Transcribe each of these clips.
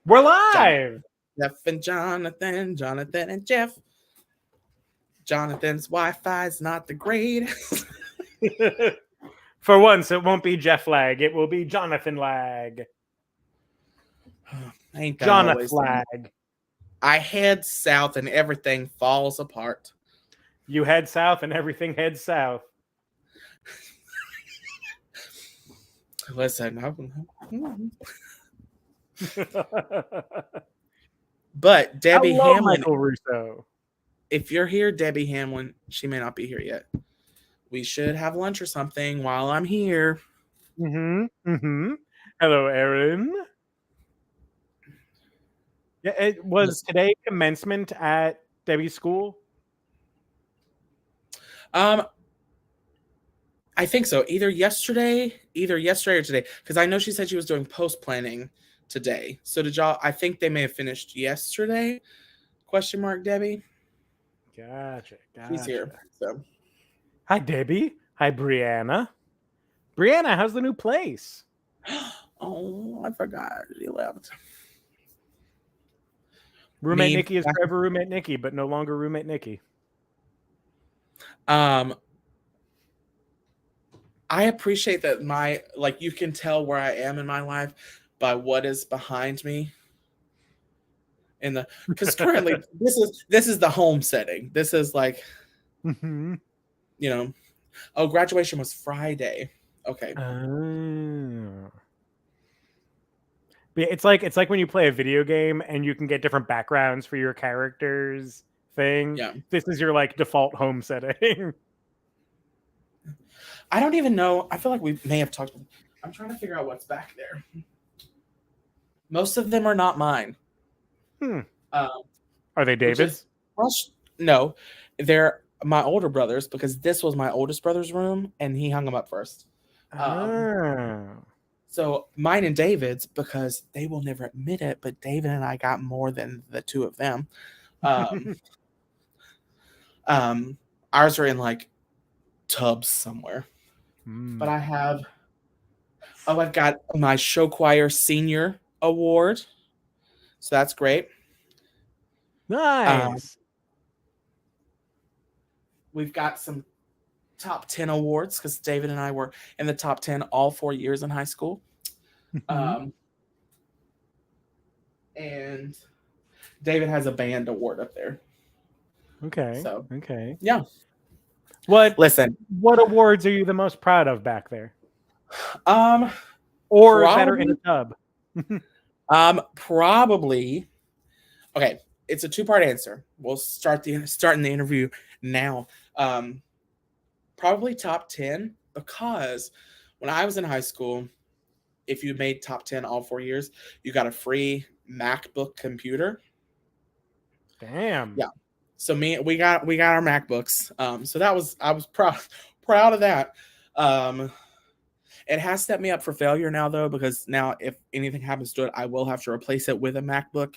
We're live. Jeff and Jonathan and Jeff. Jonathan's Wi-Fi is not the greatest. For once, it won't be Jeff Lag. It will be Jonathan Lag. Ain't that Jonathan always? Lag. I head south and everything falls apart. You head south and everything heads south. Listen, but Debbie Hello, Hamlin. Michael Russo. If you're here, Debbie Hamlin, she may not be here yet. We should have lunch or something while I'm here. Hello, Erin. Yeah, it was today commencement at Debbie's school. I think so. Either yesterday or today, because I know she said she was doing post planning today. So did y'all? I think they may have finished yesterday. Question mark, Debbie. Gotcha. She's here. So, hi, Debbie. Hi, Brianna. Brianna, how's the new place? Oh, I forgot. She left. Roommate Nikki is forever roommate Nikki, but no longer roommate Nikki. I appreciate that you can tell where I am in my life by what is behind me. Because currently this is the home setting. This is like, graduation was Friday. Okay. But it's like when you play a video game and you can get different backgrounds for your characters thing. Yeah. This is your default home setting. I don't even know. I feel like we may have talked. I'm trying to figure out what's back there. Most of them are not mine. Are they David's? No, they're my older brother's, because this was my oldest brother's room and he hung them up first. So mine and David's, because they will never admit it, but David and I got more than the two of them. Ours are in tubs somewhere. But I've got my show choir senior award. So that's great. Nice. We've got some top 10 awards because David and I were in the top 10 all 4 years in high school. And David has a band award up there. Okay. So, okay. Yeah. What awards are you the most proud of back there? Or better, in a tub? Probably. Okay, it's a two-part answer. We'll starting the interview now. Probably top 10, because when I was in high school, if you made top 10 all 4 years, you got a free MacBook computer. Damn. Yeah. So we got our MacBooks. So I was proud of that. It has set me up for failure now, though, because now if anything happens to it, I will have to replace it with a MacBook.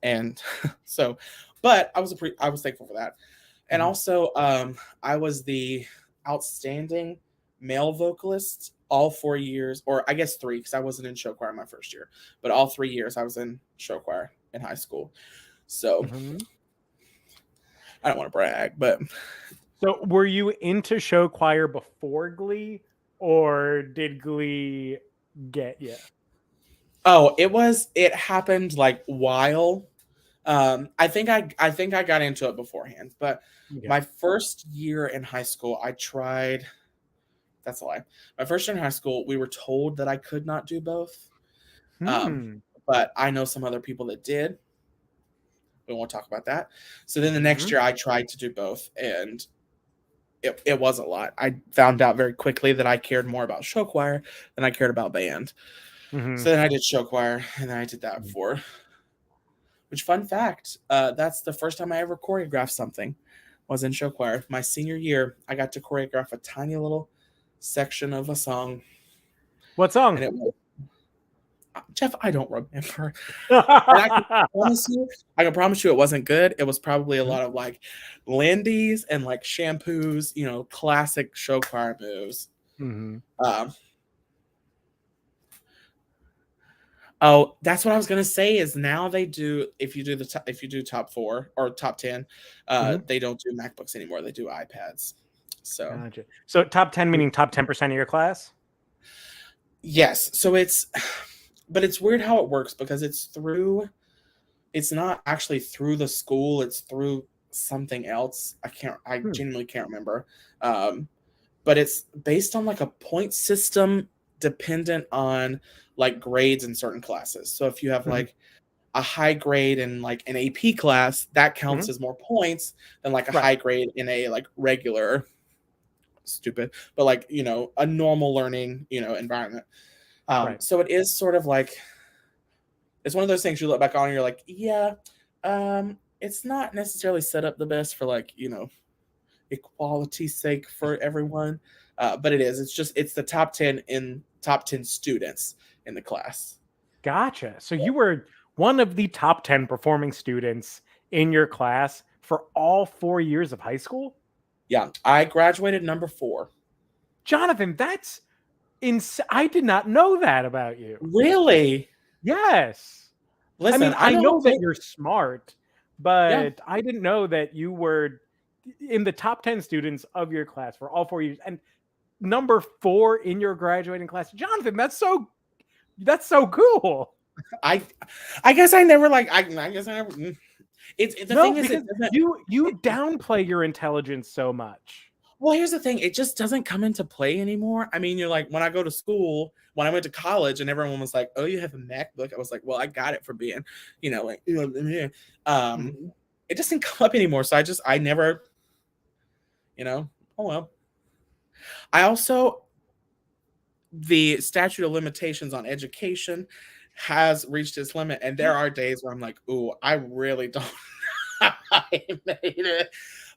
And so, but I was thankful for that. And also, I was the outstanding male vocalist all 4 years, or I guess 3, because I wasn't in show choir my first year, but all 3 years I was in show choir in high school. So I don't want to brag, but. So were you into show choir before Glee, or did Glee get you? Oh, it happened while. I think I got into it beforehand, but my first year in high school, I tried. That's a lie. My first year in high school, we were told that I could not do both. But I know some other people that did. We won't talk about that. So then the next year I tried to do both, and it was a lot. I found out very quickly that I cared more about show choir than I cared about band. So then I did show choir, and then I did that before. Which, fun fact, that's the first time I ever choreographed something, was in show choir. My senior year, I got to choreograph a tiny little section of a song. What song? And it was, Jeff, I don't remember. I can promise you it wasn't good. It was probably a lot of Lindy's and shampoos, classic show choir moves. Oh, that's what I was gonna say. Is now they do if you do if you do top 4 or top 10, Mhm. they don't do MacBooks anymore. They do iPads. So Gotcha. So top 10 meaning top 10% of your class? yes, so it's but it's weird how it works because it's not actually through the school, it's through something else. I Hmm. genuinely can't remember. Um, but it's based on like a point system dependent on like grades in certain classes. So if you have Mhm. like a high grade in like an AP class, that counts Mhm. as more points than like a Right. high grade in a like regular stupid, but like, a normal learning, environment. Right. So it is sort of like it's one of those things you look back on and you're like, yeah, it's not necessarily set up the best for like, equality's sake for everyone. But it is. It's the top 10 students in the class. Gotcha. So you were one of the top 10 performing students in your class for all 4 years of high school? Yeah, I graduated number 4. Jonathan, that's I did not know that about you. Really? Yes. I Listen, mean, I I don't know that think. you're smart, Yeah, but I didn't know that you were in the top 10 students of your class for all 4 years and number 4 in your graduating class. Jonathan, that's so cool. I I guess I never like I guess I never. It's the No, thing is it because doesn't. you downplay your intelligence so much. Well, here's the thing. It just doesn't come into play anymore. I mean, you're like, when I go to school, when I went to college and everyone was like, oh, you have a MacBook. I was like, well, I got it for being, like, um, Mhm. it doesn't come up anymore. So I never, oh, well. I also, the statute of limitations on education has reached its limit. And there are days where I'm like, ooh, I really don't I made it.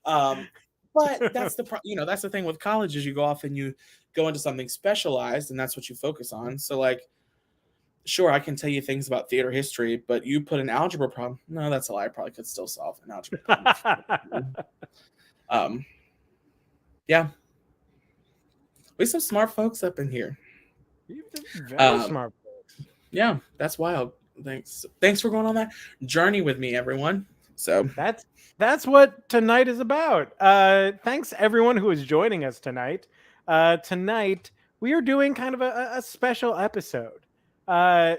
Um, but that's the thing with college is you go off and you go into something specialized and that's what you focus on. So like, sure, I can tell you things about theater history, but you put an algebra problem. No, that's a lie. I probably could still solve an algebra problem. Um, yeah, we some smart folks up in here. Very Um, smart folks. yeah, that's wild. Thanks for going on that journey with me, everyone. So That's what tonight is about. Thanks everyone who is joining us tonight. Tonight we are doing kind of a special episode.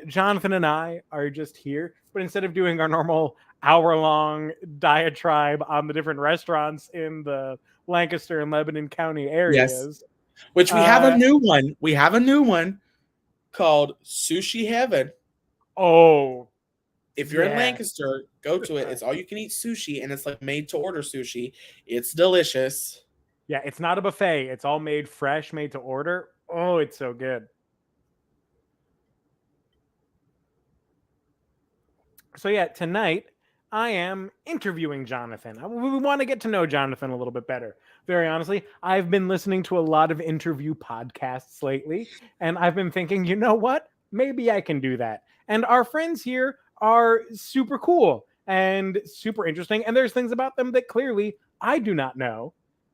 Jonathan and I are just here, but instead of doing our normal hour-long diatribe on the different restaurants in the Lancaster and Lebanon County yes, areas, which we have a uh, new one. We have a new one called Sushi Heaven. oh If you're in yeah, Lancaster, go to it. It's all you can eat sushi, and it's like made to order sushi. It's delicious. yeah, it's not a buffet. It's all made fresh, made to order. Oh, it's so good. So yeah, tonight I am interviewing Jonathan. We want to get to know Jonathan a little bit better. Very honestly, I've been listening to a lot of interview podcasts lately, and I've been thinking, you know what? Maybe I can do that. And our friends here are super cool and super interesting, and there's things about them that clearly I do not know.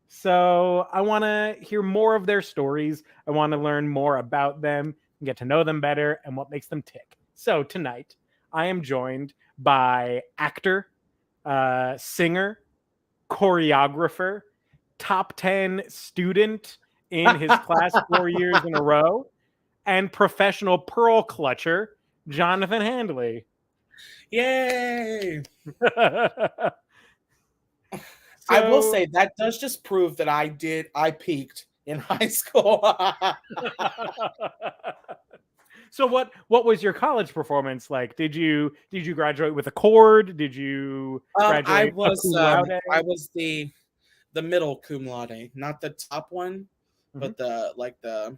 So I want to hear more of their stories. I want to learn more about them and get to know them better and what makes them tick. So tonight, I am joined by actor, singer, choreographer, top 10 student in his class 4 years in a row, and professional pearl clutcher, Jonathan Handley. Yay! I will So, say that does just prove that I peaked in high school. so what was your college performance like? Did you graduate with a cord? Did you graduate a cum laude? I was the middle cum laude, not the top one, Mhm. but the like the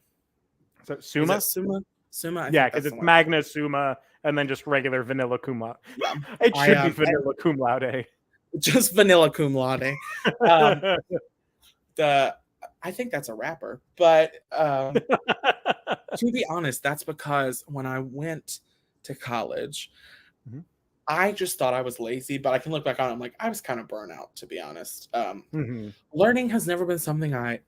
So is it summa? summa? Summa, I Yeah, think because that's the it's one. magna summa and then just regular vanilla cum laude. Yeah. It I should be vanilla cum laude. just vanilla cum laude. Um the I think that's a rapper, but to be honest, that's because when I went to college, Mhm, I just thought I was lazy, but I can look back on it, I'm like, I was kind of burnt out, to be honest. mhm, Learning has never been something I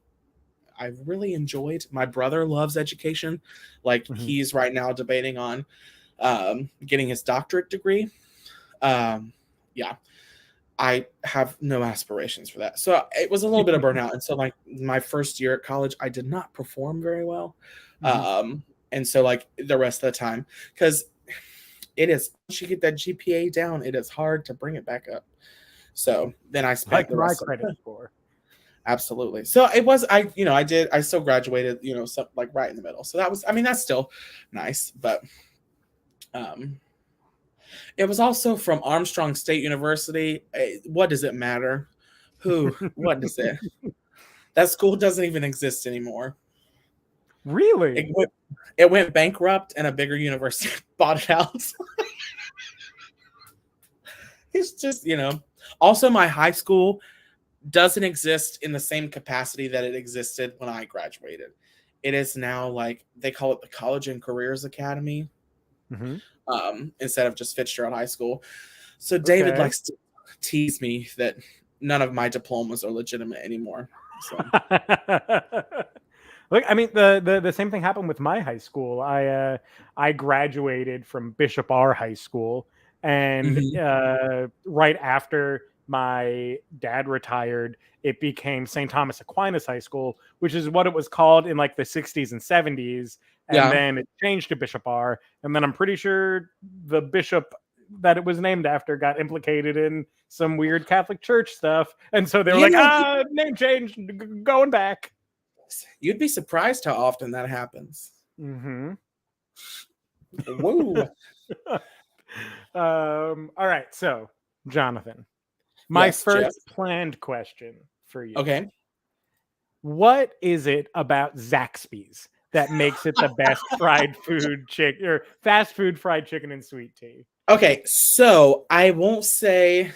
really enjoyed. My brother loves education. Like mhm. he's right now debating on getting his doctorate degree. Yeah, I have no aspirations for that. So it was a little bit of burnout. And so like my first year at college, I did not perform very well. And so like the rest of the time, because it is, once you get that GPA down, it is hard to bring it back up. So then I spent Like the my rest of credit it. score. Absolutely. So it was, I still graduated, so like right in the middle. So that was, I mean, that's still nice, but um, it was also from Armstrong State University. What does it matter? What does it? That school doesn't even exist anymore. Really? It went bankrupt and a bigger university bought it out. It's just, Also, my high school doesn't exist in the same capacity that it existed when I graduated. It is now like they call it the College and Careers Academy, instead of just Fitzgerald High School. So David likes to tease me that none of my diplomas are legitimate anymore. So. Look, I mean, the same thing happened with my high school. I graduated from Bishop R High School, and right after my dad retired, it became St. Thomas Aquinas High School, which is what it was called in like the 60s and 70s. And then it changed to Bishop R. And then I'm pretty sure the bishop that it was named after got implicated in some weird Catholic Church stuff. And so they were like, name change, going back. You'd be surprised how often that happens. Woo. All right. So, Jonathan, my first planned question for you. Okay. What is it about Zaxby's that makes it the best fried food chicken or fast food fried chicken and sweet tea? Okay, so I won't say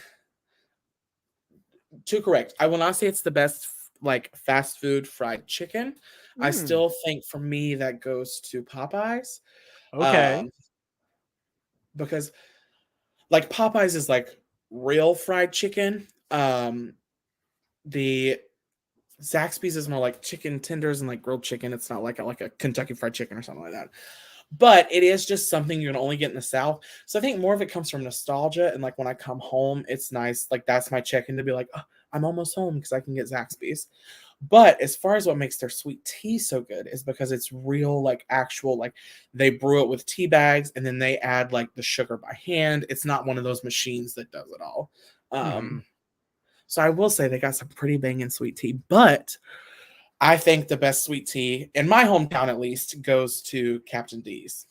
too correct. I will not say it's the best like fast food fried chicken. I still think for me that goes to Popeyes. Okay. Because like Popeyes is like real fried chicken. The Zaxby's is more like chicken tenders and like grilled chicken. It's not like a Kentucky Fried Chicken or something like that. But it is just something you can only get in the South. So I think more of it comes from nostalgia. And like when I come home, it's nice. Like that's my check-in to be like, oh, I'm almost home because I can get Zaxby's. But as far as what makes their sweet tea so good is because it's real, like actual, like they brew it with tea bags and then they add like the sugar by hand. It's not one of those machines that does it all. So I will say they got some pretty banging sweet tea, but I think the best sweet tea, in my hometown at least, goes to Captain D's.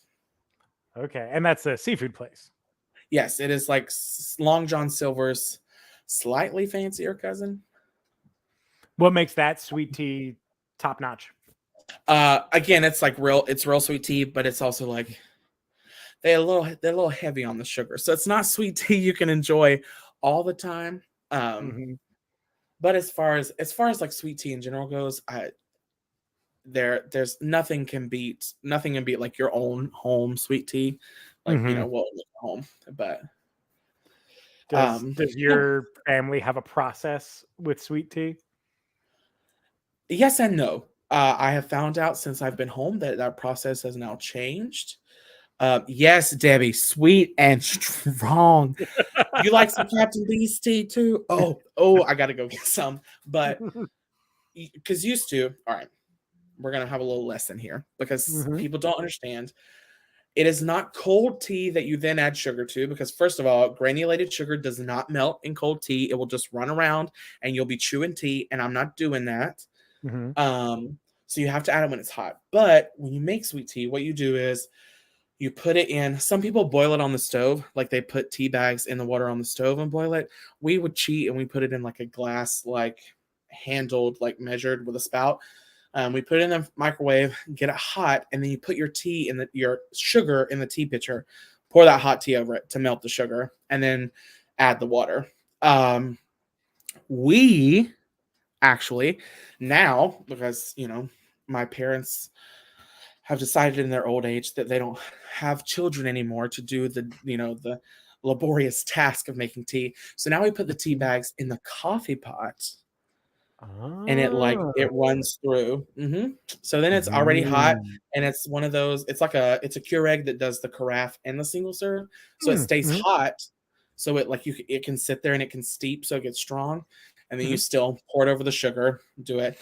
Okay, and that's a seafood place. Yes, it is like Long John Silver's slightly fancier cousin. What makes that sweet tea top notch? Again, it's real sweet tea, but it's also like they're a little heavy on the sugar. So it's not sweet tea you can enjoy all the time. But as far as like sweet tea in general goes, there's nothing can beat like your own home sweet tea, like home. But does your family have a process with sweet tea? Yes and no. I have found out since I've been home that process has now changed. Yes, Debbie, sweet and strong. You like some Captain D's tea too? Oh, I gotta go get some. But because used to, all right, we're gonna have a little lesson here because people don't understand. It is not cold tea that you then add sugar to because first of all, granulated sugar does not melt in cold tea. It will just run around and you'll be chewing tea, and I'm not doing that. So you have to add it when it's hot. But when you make sweet tea, what you do is you put it in. Some people boil it on the stove, like they put tea bags in the water on the stove and boil it. We would cheat and we put it in like a glass, like handled, like measured with a spout. We put it in the microwave, get it hot, and then you put your your sugar in the tea pitcher. Pour that hot tea over it to melt the sugar, and then add the water. We actually now, because my parents have decided in their old age that they don't have children anymore to do the laborious task of making tea. So now we put the tea bags in the coffee pot and it Oh. runs through. So then it's already hot, Mm. and it's one of those. It's a Keurig that does the carafe and the single serve, so it Mm. stays Mhm. hot. So it can sit there and it can steep, so it gets strong, and then you Mhm. still pour it over the sugar, do it,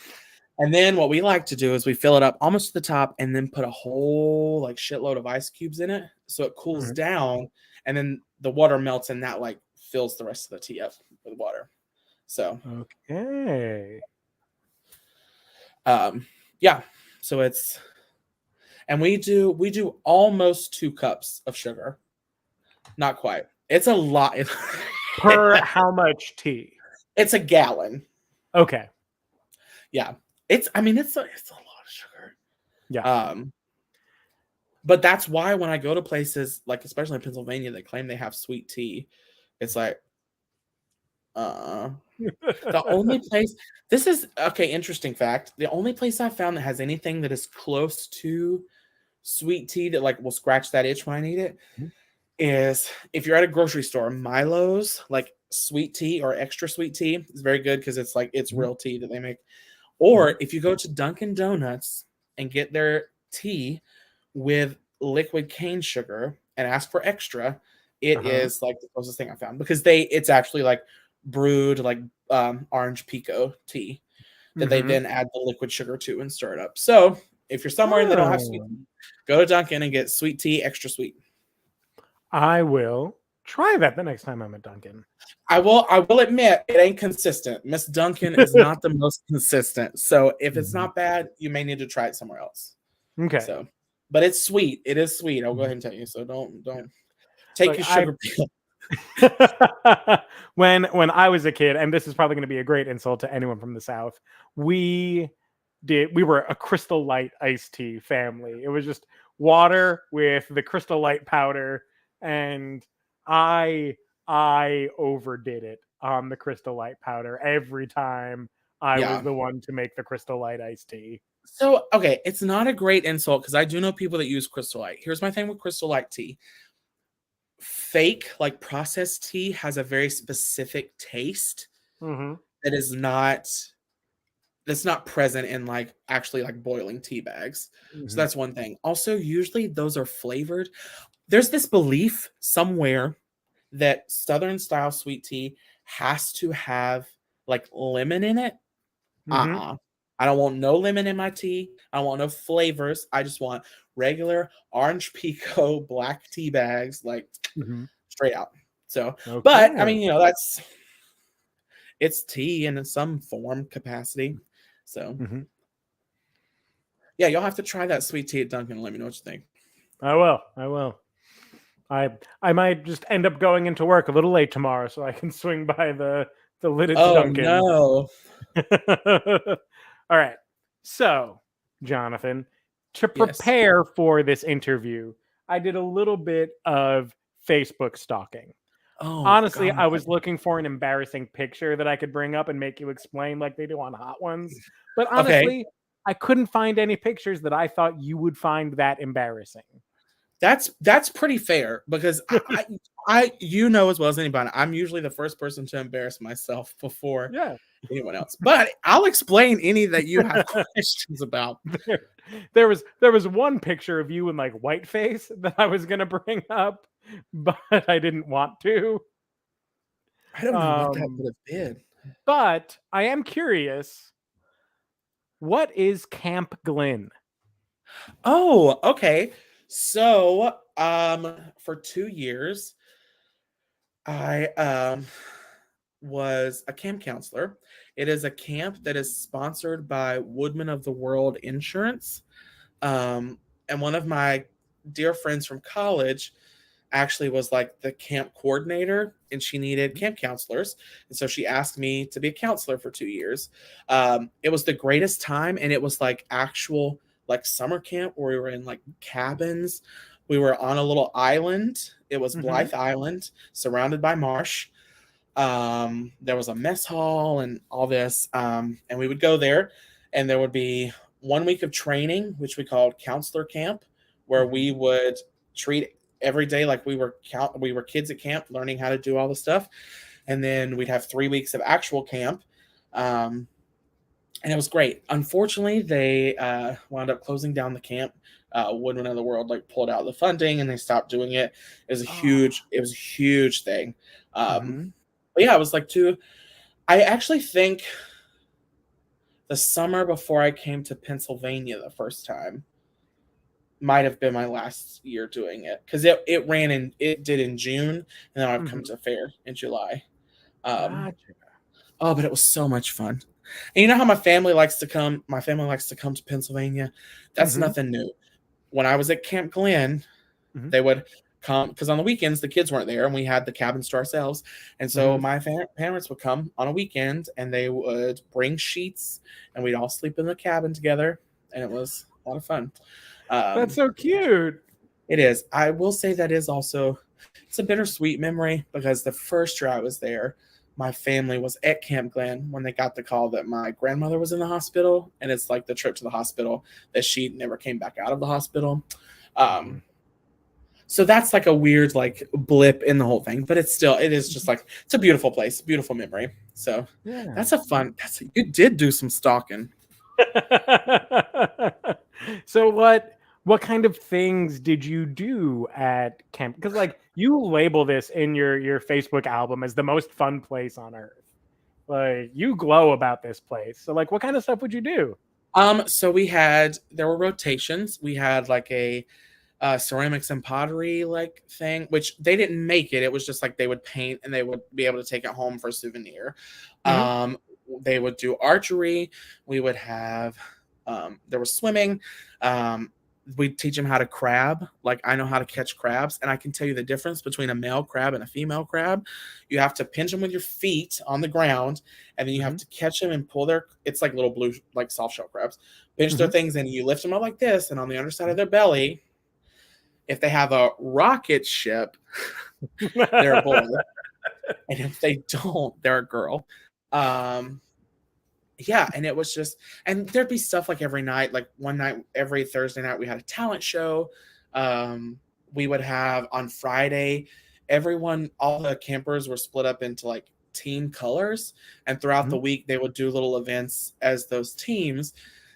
and then what we like to do is we fill it up almost to the top, and then put a whole like shitload of ice cubes in it, so it cools Mhm. down, and then the water melts, and that like fills the rest of the tea up with water. So Okay. um, yeah, so it's and we do almost 2 cups of sugar. Not quite. It's a lot. Per how much tea? It's a gallon. Okay. Yeah. It's a lot of sugar. Yeah. Um, but that's why when I go to places like especially in Pennsylvania, they claim they have sweet tea. It's like, uh the only place this is okay, interesting fact. The only place I found that has anything that is close to sweet tea that like will scratch that itch when I need it is if you're at a grocery store, Milo's like sweet tea or extra sweet tea is very good because it's like it's Mhm. real tea that they make. Mhm. Or if you go to Dunkin' Donuts and get their tea with liquid cane sugar and ask for extra, it Uh-huh. is like the closest thing I found because it's actually like brewed like orange pico tea that they Mhm. then add the liquid sugar to and stir it up. So if you're somewhere and they don't have sweet Oh. tea, go to Dunkin' and get sweet tea extra sweet. I will try that the next time I'm at Dunkin'. I will admit it ain't consistent. Miss Duncan is not the most consistent. So if it's Mhm. not bad, you may need to try it somewhere else. Okay. So but it's sweet. It is sweet. I'll go Mhm. ahead and tell you. So Yeah. don't take Look, your I sugar pill. when I was a kid, and this is probably going to be a great insult to anyone from the South, we we were a Crystal Light iced tea family. It was just water with the Crystal Light powder, and I I overdid it on the Crystal Light powder every time I was Yeah. the one to make the Crystal Light iced tea. So okay, it's not a great insult because I do know people that use Crystal Light. Here's my thing with Crystal Light tea. Fake, like processed tea has a very specific taste Hmm. that is not that's not present in like actually like boiling tea bags. So Hmm. that's one thing. Also, usually those are flavored. There's this belief somewhere that Southern style sweet tea has to have like lemon in it. Hmm. Uh-uh. I don't want no lemon in my tea. I don't want no flavors. I just want regular orange pico black tea bags, like Hmm. straight out. So, but I Okay. mean, it's tea in some form capacity. So, Hmm. yeah, you'll have to try that sweet tea at Dunkin' and let me know what you think. I will. I will. I I might just end up going into work a little late tomorrow so I can swing by the Lidditz Oh Dunkin'. no. All right. So, Jonathan, to Yes. prepare for this interview, I did a little bit of Facebook stalking. Oh Honestly, God. I was looking for an embarrassing picture that I could bring up and make you explain like they do on Hot Ones. But Okay. honestly, I couldn't find any pictures that I thought you would find that embarrassing. That's pretty fair because I you know as well as anybody, I'm usually the first person to embarrass myself before Yeah. anyone else. But I'll explain any that you have questions about. there, there was one picture of you in like whiteface that I was gonna bring up, but I didn't want to. I don't know what that Um, would have been. but I am curious. What is Camp Glen? Oh, okay. So, for 2 years, I was a camp counselor. It is a camp that is sponsored by Woodman of the World Insurance. Um, and one of my dear friends from college actually was like the camp coordinator and she needed camp counselors. And so she asked me to be a counselor for 2 years. It was the greatest time. And it was like actual like summer camp where we were in like cabins. We were on a little island. It was Mm-hmm. Blythe Island, surrounded by marsh. There was a mess hall and all this. And we would go there and there would be 1 week of training, which we called counselor camp, where Mm-hmm. we would treat every day like we were kids at camp learning how to do all the stuff. And then we'd have 3 weeks of actual camp. Um, and it was great. Unfortunately, they wound up closing down the camp. Woodman of the World like pulled out the funding and they stopped doing it. Oh. It was a huge thing. Mm-hmm. But yeah, it was like two. I actually think the summer before I came to Pennsylvania the first time might have been my last year doing it because it did in June and then I've come Mm-hmm. to fair in July. Um, Gotcha. oh, but it was so much fun. And you know how my family likes to come? My family likes to come to Pennsylvania. That's Mm-hmm. nothing new. When I was at Camp Glen, Mm-hmm. they would come because on the weekends the kids weren't there and we had the cabins to ourselves. And so Mm-hmm. my parents would come on a weekend and they would bring sheets and we'd all sleep in the cabin together. And it was a lot of fun. That's Um, so cute. it is. I will say that is also it's a bittersweet memory because the first year I was there, my family was at Camp Glen when they got the call that my grandmother was in the hospital, and it's like the trip to the hospital that she never came back out of the hospital. Mm-hmm. Um, so that's like a weird like blip in the whole thing, but it is just like it's a beautiful place, beautiful memory. So Yeah. that's a fun. You did do some stalking. So what kind of things did you do at camp? Because like you label this in your Facebook album as the most fun place on earth. Like you glow about this place. So like what kind of stuff would you do? So there were rotations. We had like a ceramics and pottery like thing, which they didn't make it. It was just like they would paint and they would be able to take it home for a souvenir. Mm-hmm. Um, they would do archery. We would have there was swimming. We'd teach them how to crab. Like I know how to catch crabs, and I can tell you the difference between a male crab and a female crab. You have to pinch them with your feet on the ground, and then you have Mm-hmm. to catch them and pull their. It's like little blue, like soft shell crabs. Pinch their Mm-hmm. things, and you lift them up like this, and on the underside of their belly, if they have a rocket ship, they're a boy, and if they don't, they're a girl. Um, yeah, and it was just, and there'd be stuff like every night, like one night, every Thursday night, we had a talent show. We would have on Friday, all the campers were split up into like team colors, and throughout the week, they would do little events as those teams.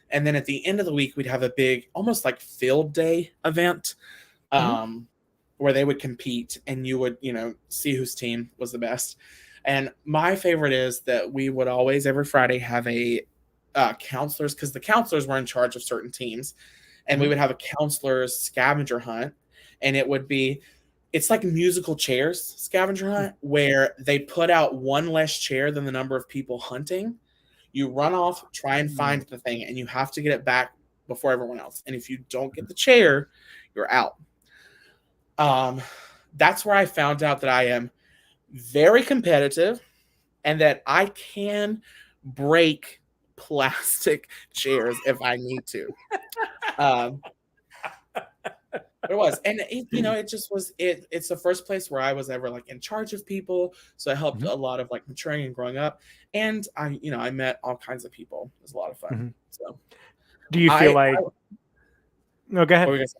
And then at the end of the week, we'd have a big, almost like field day event Mm-hmm. um, where they would compete and you would, see whose team was the best. And my favorite is that we would always, every Friday, have a counselors, because the counselors were in charge of certain teams. And we Mm-hmm. would have a counselor's scavenger hunt. And it's like musical chairs scavenger hunt, where they put out one less chair than the number of people hunting. You run off, try and find the thing, and you have to get it back before everyone else. And if you don't get the chair, you're out. Um, that's where I found out that I am very competitive and that I can break plastic chairs if I need to. Um, it was, and it just was it. It's the first place where I was ever like in charge of people, so it helped Mm-hmm. a lot of like maturing and growing up. And I met all kinds of people. It was a lot of fun. Mm-hmm. So Do you feel I, like no, go what were ahead. we gonna say?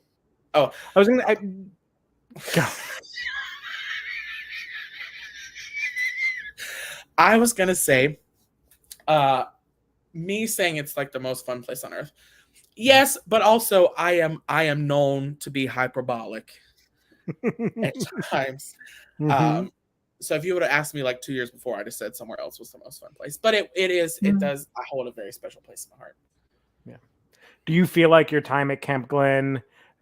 Oh, I was gonna go. I was gonna say, me saying it's like the most fun place on earth. Yes, but also I am known to be hyperbolic at times. Mm-hmm. Um, so if you would have asked me like 2 years before, I'd have said somewhere else was the most fun place. But it does. I hold a very special place in my heart. Yeah. Do you feel like your time at Camp Glen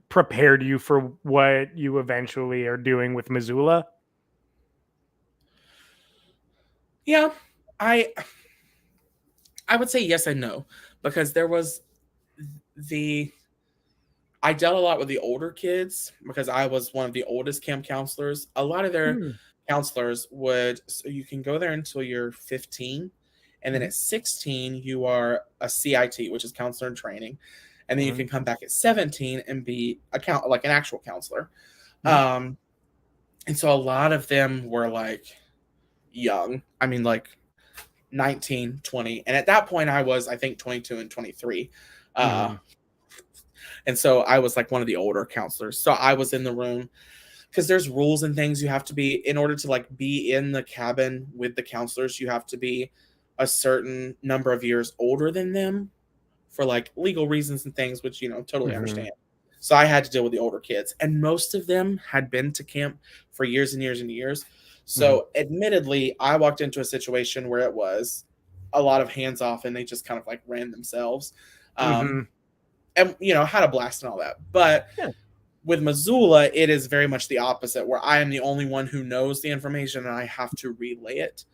prepared you for what you eventually are doing with Missoula? Yeah, I would say yes and no, because there was the I dealt a lot with the older kids because I was one of the oldest camp counselors. A lot of their Hmm. counselors so you can go there until you're 15. And then Mhm. at 16, you are a CIT, which is counselor in training. And then you Mhm. can come back at 17 and be like an actual counselor. Mhm. Um, and so a lot of them were like young. I mean, like 19, 20. And at that point, I was, I think, 22 and 23. Uh, Mhm. and so I was like one of the older counselors. So I was in the room because there's rules and things you have to be in order to like be in the cabin with the counselors. You have to be a certain number of years older than them for like legal reasons and things, which, totally understand. So I had to deal with the older kids, and most of them had been to camp for years and years and years. So admittedly, I walked into a situation where it was a lot of hands off and they just kind of like ran themselves. And, had a blast and all that. But with Missoula, it is very much the opposite, where I am the only one who knows the information and I have to relay it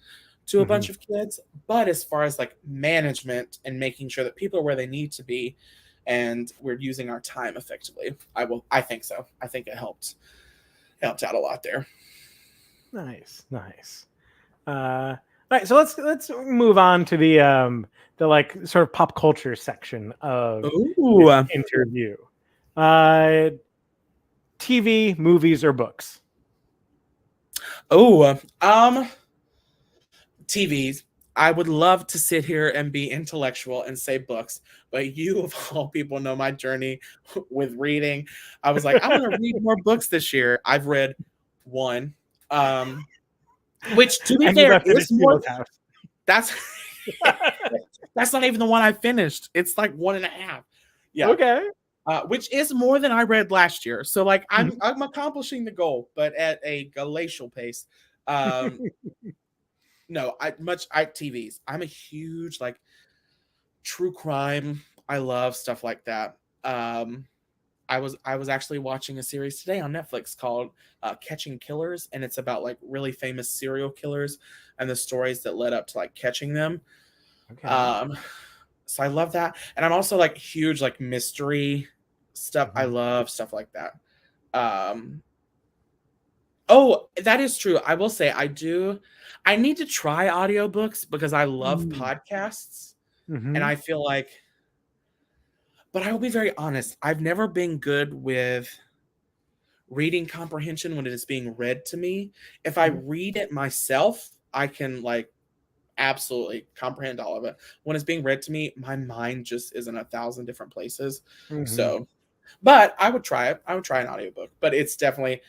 to a bunch of kids. But as far as like management and making sure that people are where they need to be and we're using our time effectively, I think so. I think it helped out a lot there. Nice. All right, so let's move on to the like sort of pop culture section of this interview. TV, movies, or books? TVs. I would love to sit here and be intellectual and say books, but you of all people know my journey with reading. I was like, I want to read more books this year. I've read one, which to be fair is more. That's not even the one I finished. It's like 1.5. Yeah. Okay. Which is more than I read last year. So like I'm accomplishing the goal, but at a glacial pace. No, TVs. I'm a huge like true crime. I love stuff like that. I was actually watching a series today on Netflix called Catching Killers, and it's about like really famous serial killers and the stories that led up to like catching them. Okay. So I love that, and I'm also like huge like mystery stuff. I love stuff like that. Oh, that is true. I will say I need to try audiobooks because I love podcasts, and I feel like, but I will be very honest, I've never been good with reading comprehension when it is being read to me. If I read it myself, I can like absolutely comprehend all of it. When it's being read to me, my mind just is in 1,000 different places. So, but I would try it. I would try an audiobook, but it's definitely,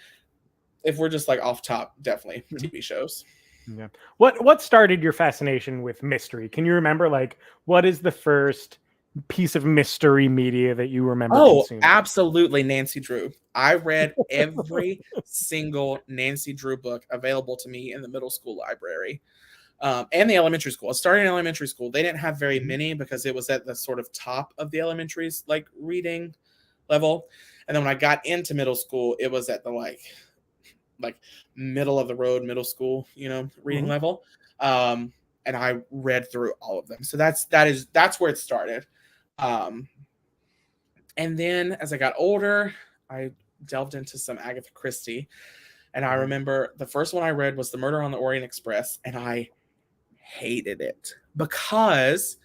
if we're just like off top, definitely TV shows. Yeah. What started your fascination with mystery? Can you remember like what is the first piece of mystery media that you remember consuming? Absolutely, Nancy Drew. I read every single Nancy Drew book available to me in the middle school library. And the elementary school. I started in elementary school. They didn't have very many because it was at the sort of top of the elementary's like reading level. And then when I got into middle school, it was at the like middle of the road middle school, reading level. And I read through all of them. So that's where it started. And then as I got older, I delved into some Agatha Christie. And I remember the first one I read was The Murder on the Orient Express, and I hated it because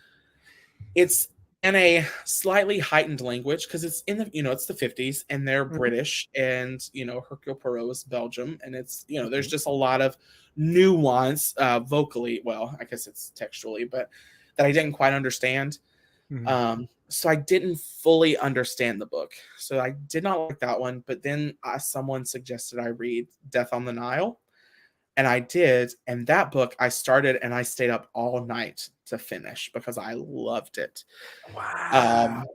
it's in a slightly heightened language because it's in the, it's the 50s and they're British, and, Hercule Poirot is Belgium, and it's, there's just a lot of nuance vocally. Well, I guess it's textually, but that I didn't quite understand. So I didn't fully understand the book. So I did not like that one. But then someone suggested I read Death on the Nile. And I did. And that book I started and I stayed up all night to finish because I loved it. Wow.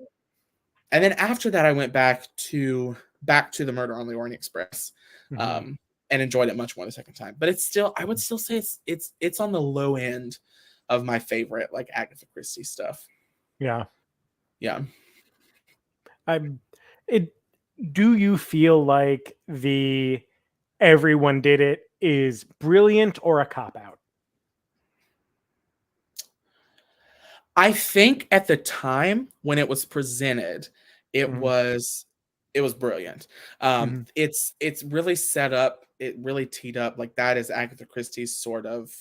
And then after that, I went back to The Murder on the Orient Express and enjoyed it much more the second time. But it's still, I would still say it's on the low end of my favorite like Agatha Christie stuff. Yeah. Yeah. Do you feel like the Everyone Did It is brilliant or a cop-out? I think at the time when it was presented, it was brilliant. It's really set up, it really teed up, like that is Agatha Christie's sort of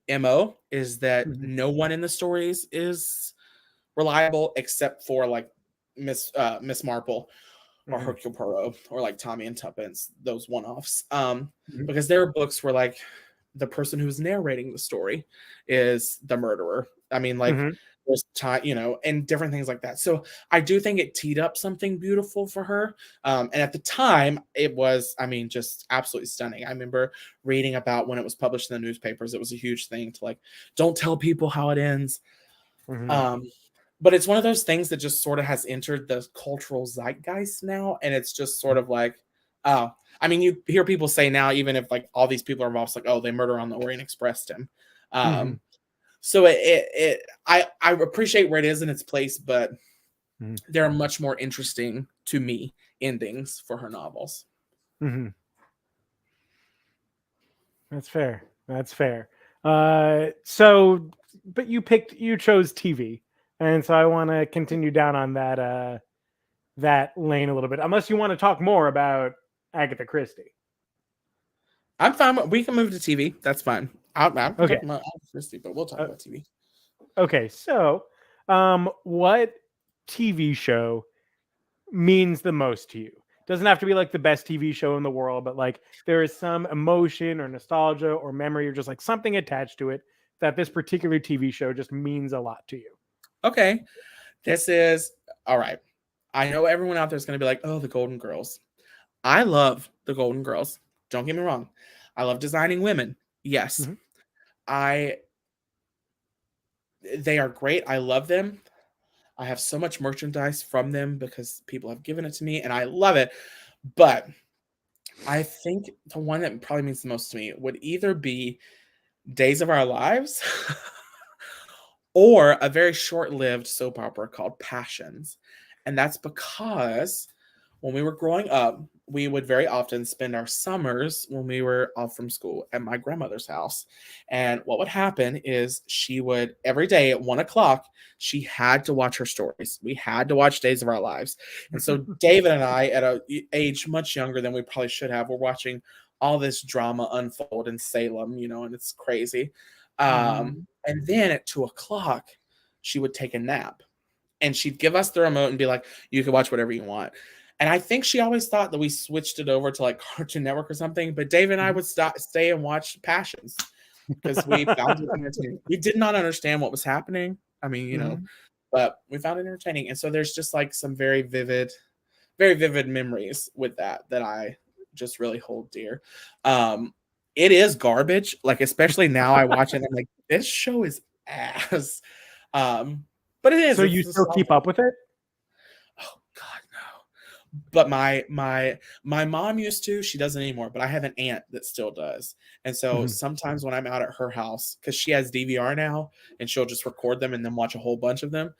MO, is that no one in the stories is reliable except for like Miss Marple or Hercule Poirot or like Tommy and Tuppence, those one-offs. Because there are books where like the person who's narrating the story is the murderer. I mean, like this time, and different things like that. So I do think it teed up something beautiful for her. And at the time, it was, I mean, just absolutely stunning. I remember reading about when it was published in the newspapers. It was a huge thing to like, don't tell people how it ends. Um, but it's one of those things that just sort of has entered the cultural zeitgeist now, and it's just sort of like, oh, I mean, you hear people say now, even if like all these people are involved, it's like, oh, they Murder on the Orient Expressed him. So I appreciate where it is in its place, but there are much more interesting to me endings for her novels. That's fair. That's fair. So, but you chose TV, and so I want to continue down on that lane a little bit. Unless you want to talk more about Agatha Christie. I'm fine. We can move to TV. That's fine. I'm Okay. talking about Agatha Christie, but we'll talk about TV. Okay, so what TV show means the most to you? Doesn't have to be like the best TV show in the world, but like there is some emotion or nostalgia or memory or just like something attached to it that this particular TV show just means a lot to you. Okay. This is all right. I know everyone out there is going to be like, oh, the Golden Girls. I love the Golden Girls. Don't get me wrong. I love designing women. Yes. They are great. I love them. I have so much merchandise from them because people have given it to me and I love it. But I think the one that probably means the most to me would either be Days of Our Lives or a very short-lived soap opera called Passions. And that's because when we were growing up, we would very often spend our summers when we were off from school at my grandmother's house. And what would happen is she would, every day at 1 o'clock, she had to watch her stories. We had to watch Days of Our Lives. And so David and I, at an age much younger than we probably should have, were watching all this drama unfold in Salem, and it's crazy. And then at 2 o'clock, she would take a nap and she'd give us the remote and be like, you can watch whatever you want. And I think she always thought that we switched it over to like Cartoon Network or something. But Dave and I would stay and watch Passions because we found it entertaining. We did not understand what was happening. I mean, but we found it entertaining. And so there's just like some very vivid memories with that I just really hold dear. It is garbage. Like, especially now I watch it, I'm like, this show is ass. But it is. So you still keep up with it? Oh God, no. But my mom used to. She doesn't anymore. But I have an aunt that still does. And so sometimes when I'm out at her house, because she has DVR now, and she'll just record them and then watch a whole bunch of them.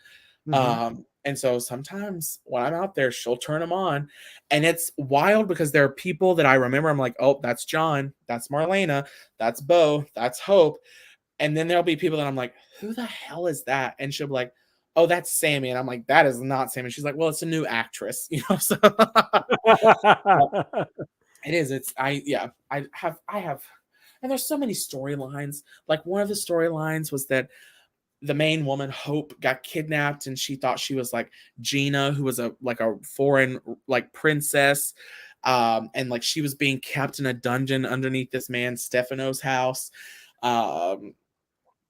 And so sometimes when I'm out there, she'll turn them on, and it's wild because there are people that I remember. I'm like, oh, that's John, that's Marlena, that's Bo, that's Hope. And then there'll be people that I'm like, who the hell is that? And she'll be like, oh, that's Sammy. And I'm like, that is not Sammy. She's like, well, it's a new actress, so it is. I have, and there's so many storylines. Like, one of the storylines was that the main woman, Hope, got kidnapped, and she thought she was like Gina, who was a foreign like princess. And like she was being kept in a dungeon underneath this man Stefano's house. And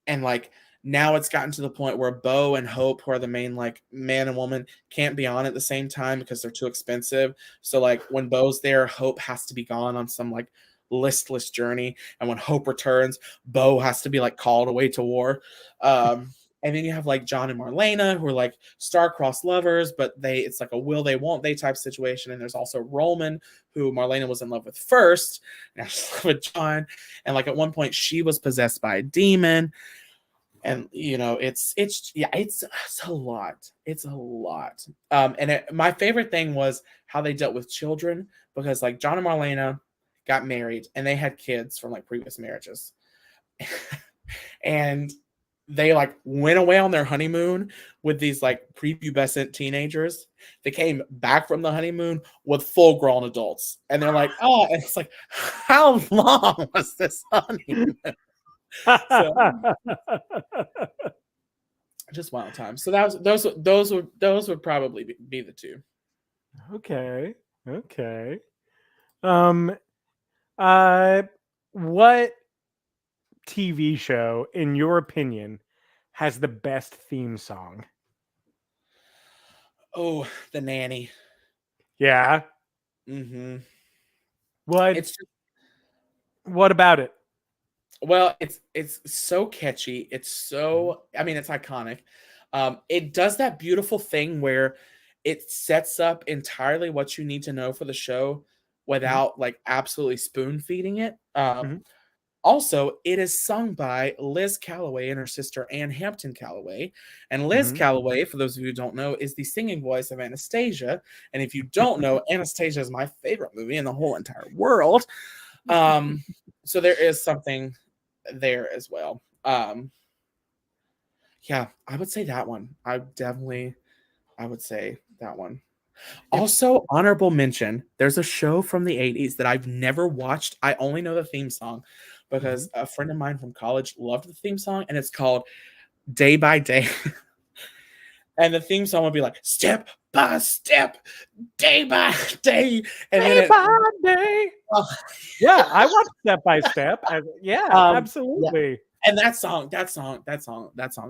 like now it's gotten to the point where Bo and Hope, who are the main like man and woman, can't be on at the same time because they're too expensive. So like when Bo's there, Hope has to be gone on some like listless journey, and when Hope returns, Bo has to be like called away to war. And then you have like John and Marlena, who are like star-crossed lovers, but it's like a will they won't they type situation. And there's also Roman, who Marlena was in love with first, and she's in love with John, and like at one point she was possessed by a demon. And it's a lot. It's a lot. And my favorite thing was how they dealt with children, because like John and Marlena got married and they had kids from like previous marriages. And they like went away on their honeymoon with these like prepubescent teenagers. They came back from the honeymoon with full grown adults. And they're like, oh, and it's like, how long was this honeymoon? So, just wild times. So those would probably be the two. Okay. What TV show, in your opinion, has the best theme song? Oh, The Nanny. Yeah. Mm-hmm. What It's just, what about it? well, it's so catchy. It's Mhm. so, I mean, it's iconic. It does that beautiful thing where it sets up entirely what you need to know for the show Mhm. without like absolutely spoon feeding it. Mhm. Also, it is sung by Liz Calloway and her sister Ann Hampton Calloway. And Liz Mhm. Calloway, for those of you who don't know, is the singing voice of Anastasia. And if you don't know, Anastasia is my favorite movie in the whole entire world. Um, so there is something there as well. Yeah, I would say that one. I would say that one. If Also, honorable mention, there's a show from the 80s that I've never watched. I only know the theme song Mhm. because a friend of mine from college loved the theme song, and it's called Day by Day. And the theme song would be like step by step, day by day. And then Day it by day. uh, Yeah, I watched Step by Step. Yeah, yeah. absolutely. And that song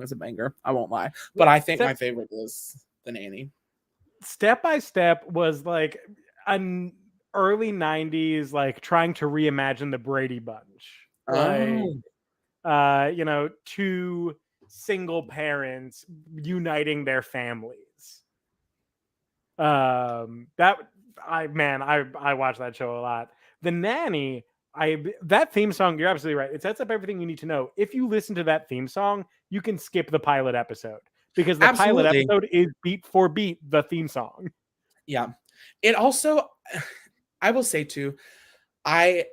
is a banger. I won't lie. But I think my Step favorite is The Nanny. Step by Step was like an early 90s like trying to reimagine the Brady Bunch. Like Oh, two single parents uniting their families. That I watched that show a lot. The Nanny, I that theme song, you're absolutely right. It sets up everything you need to know. If you listen to that theme song, you can skip the pilot episode because the pilot absolutely. episode is beat for beat the theme song. Yeah. It also, I will say too, I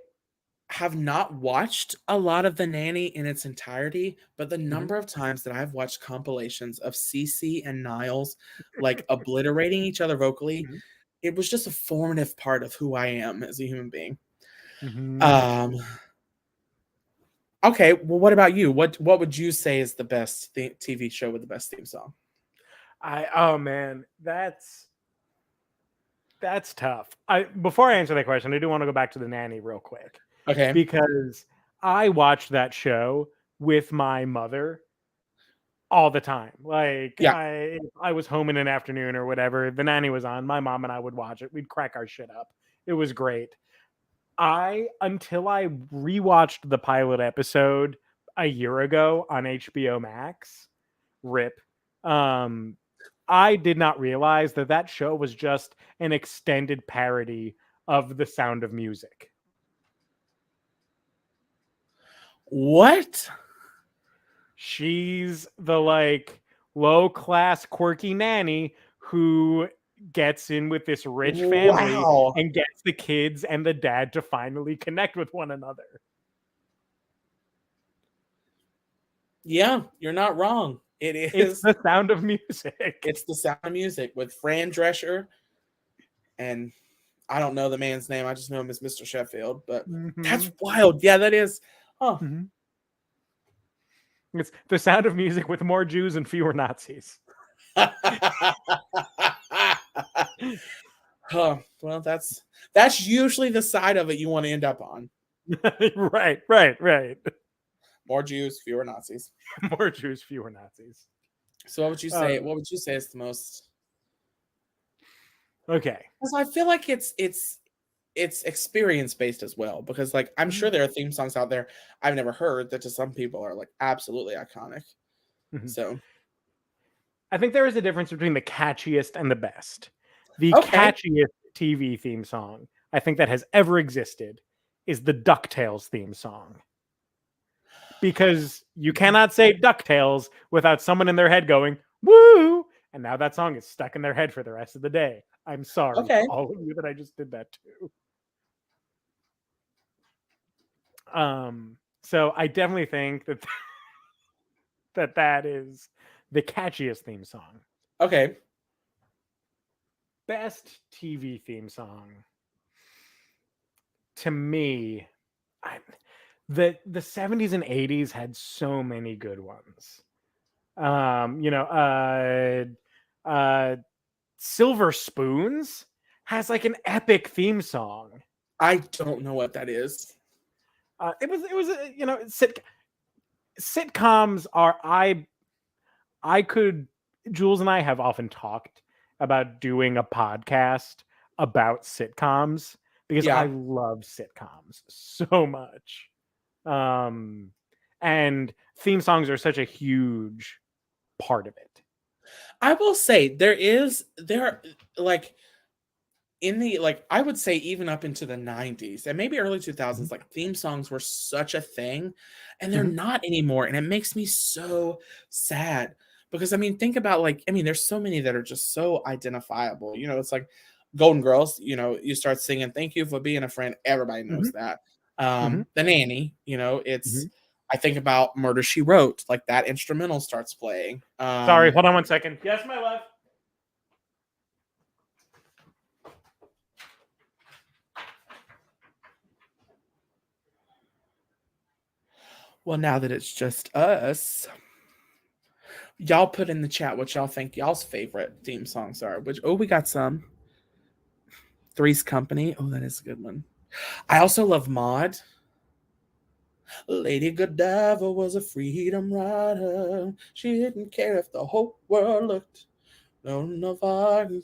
have not watched a lot of The Nanny in its entirety, but the Mhm. number of times that I've watched compilations of Cece and Niles like obliterating each other vocally, Mhm. it was just a formative part of who I am as a human being. Mhm. Um, okay, well, what about you? What would you say is the best TV show with the best theme song? Oh man, that's tough. I Before I answer that question, I do want to go back to the Nanny real quick Okay, because I watched that show with my mother all the time. Like yeah, I was home in an afternoon or whatever, the Nanny was on, my mom and I would watch it. We'd crack our shit up. It was great. I Until I rewatched the pilot episode a year ago on HBO Max, rip. Um I did not realize that that show was just an extended parody of The Sound of Music. what? She's the like low class quirky nanny who gets in with this rich family Wow. and gets the kids and the dad to finally connect with one another. Yeah, you're not wrong. It It's is. The Sound of Music. It's The Sound of Music with Fran Drescher, and I don't know the man's name. I just know him as Mr. Sheffield, but that's Mhm, wild. Yeah, that is. Huh. mhm. It's The Sound of Music with more Jews and fewer Nazis. Huh. Well, that's usually the side of it you want to end up on. Right. More Jews, fewer Nazis. More Jews, fewer Nazis. So what would you Uh, say? What would you say is the most? okay. Because I feel like it's experience based as well. Because like I'm sure there are theme songs out there I've never heard that to some people are like absolutely iconic. Mhm. So I think there is a difference between the catchiest and the best. The okay, catchiest TV theme song I think that has ever existed is the DuckTales theme song. Because you cannot say DuckTales without someone in their head going, woo! And now that song is stuck in their head for the rest of the day. I'm sorry to okay. all of you that I just did that to. So I definitely think that that is the catchiest theme song. Okay. Best TV theme song to me, I, the 70s and 80s had so many good ones. Um, you know, uh Silver Spoons has like an epic theme song. I don't know what that is. It was sitcoms are Jules and I have often talked about doing a podcast about sitcoms because I Yeah. love sitcoms so much. Um, and theme songs are such a huge part of it. I will say there like in the like I would say even up into the 90s and maybe early Mhm. 2000s, like theme songs were such a thing, and they're Mhm. not anymore, and it makes me so sad because I mean think about like I mean there's so many that are just so identifiable. It's like Golden Girls, you start singing thank you for being a friend, everybody knows Mhm. that. Mhm. The Nanny, it's Mhm. I think about Murder She Wrote, like that instrumental starts playing. Sorry, hold on one second. Yes, my love. Well, now that it's just us, y'all put in the chat what y'all think y'all's favorite theme songs are. We got some. Three's Company. Oh, that is a good one. I also love Maud. Lady Godiva was a freedom rider. She didn't care if the whole world looked. No, no, I can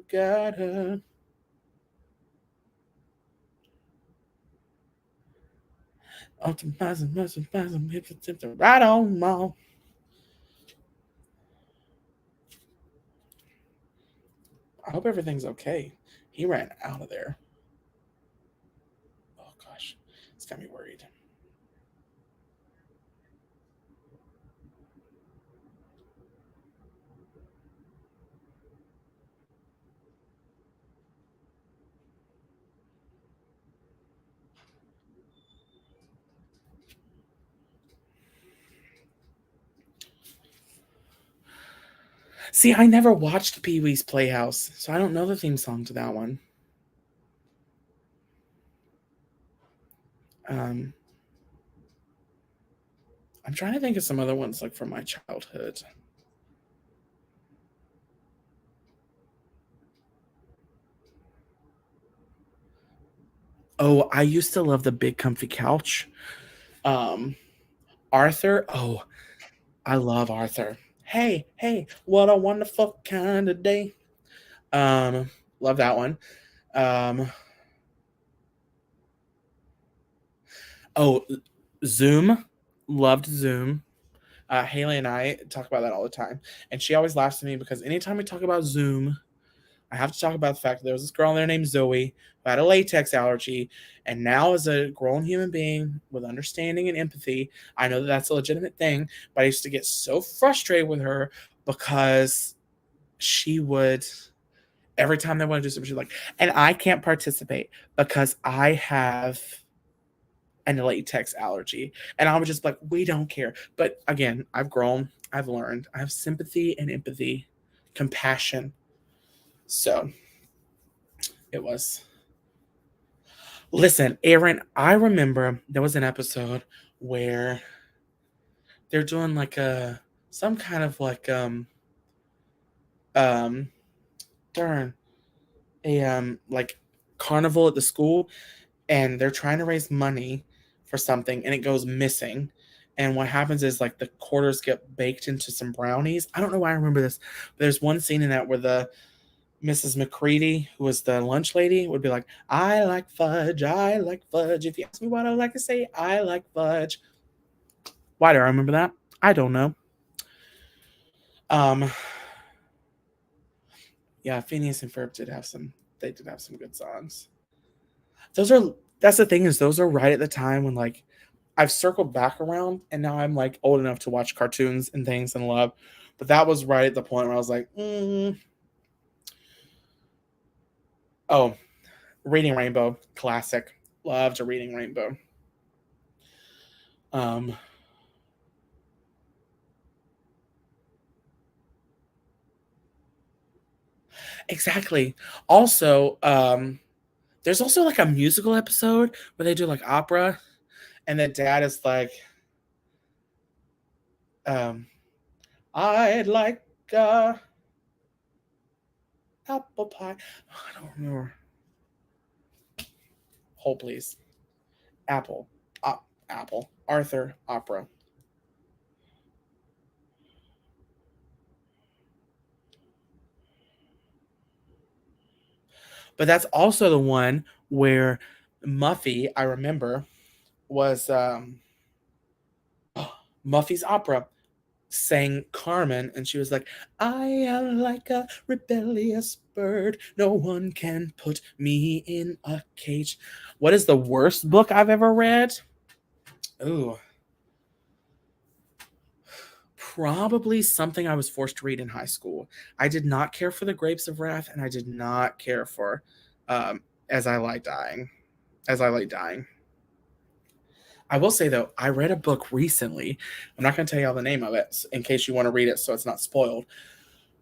get her. Optimizing, hit the tip right on mall. I hope everything's okay. He ran out of there. Oh gosh, it's got me worried. See, I never watched Pee Wee's Playhouse, so I don't know the theme song to that one. Um, I'm trying to think of some other ones like from my childhood. Oh, I used to love the Big Comfy Couch. Um, Arthur. Oh, I love Arthur. Hey, hey, what a wonderful kind of day. Love that one. Um, oh, Zoom. Loved Zoom. Haley and I talk about that all the time, and she always laughs at me because anytime we talk about Zoom, I have to talk about the fact that there was this girl in there named Zoe who had a latex allergy, and now as a grown human being with understanding and empathy, I know that that's a legitimate thing. But I used to get so frustrated with her because she would every time they want to do something, she's like, and I can't participate because I have an latex allergy. And I was just like, we don't care. But again, I've grown, I've learned, I have sympathy and empathy, compassion. So it was. Listen, Aaron, I remember there was an episode where they're doing like a some kind of um darn like carnival at the school, and they're trying to raise money for something and it goes missing. And what happens is like the quarters get baked into some brownies. I don't know why I remember this, but there's one scene in that where the Mrs. McCready, who was the lunch lady, would be like, I like fudge, I like fudge. If you ask me what I like to say, I like fudge. Why do I remember that? I don't know. Um yeah, Phineas and Ferb did have some good songs. Those are that's the thing is those are right at the time when like I've circled back around and now I'm like old enough to watch cartoons and things and love. But that was right at the point where I was like, oh, Reading Rainbow, classic. Loved a Reading Rainbow. Um, exactly. Also, there's also like a musical episode where they do like opera, and the dad is like, um, I'd like apple pie. I don't remember. Hold please. Apple. Apple. Arthur opera. But that's also the one where Muffy, I remember, was Muffy's opera sang Carmen, and she was like, I am like a rebellious bird. No one can put me in a cage. What is the worst book I've ever read? Ooh. Probably something I was forced to read in high school. I did not care for The Grapes of Wrath, and I did not care for As I Lie Dying. As I Lay Dying. I will say, though, I read a book recently. I'm not going to tell you all the name of it in case you want to read it so it's not spoiled,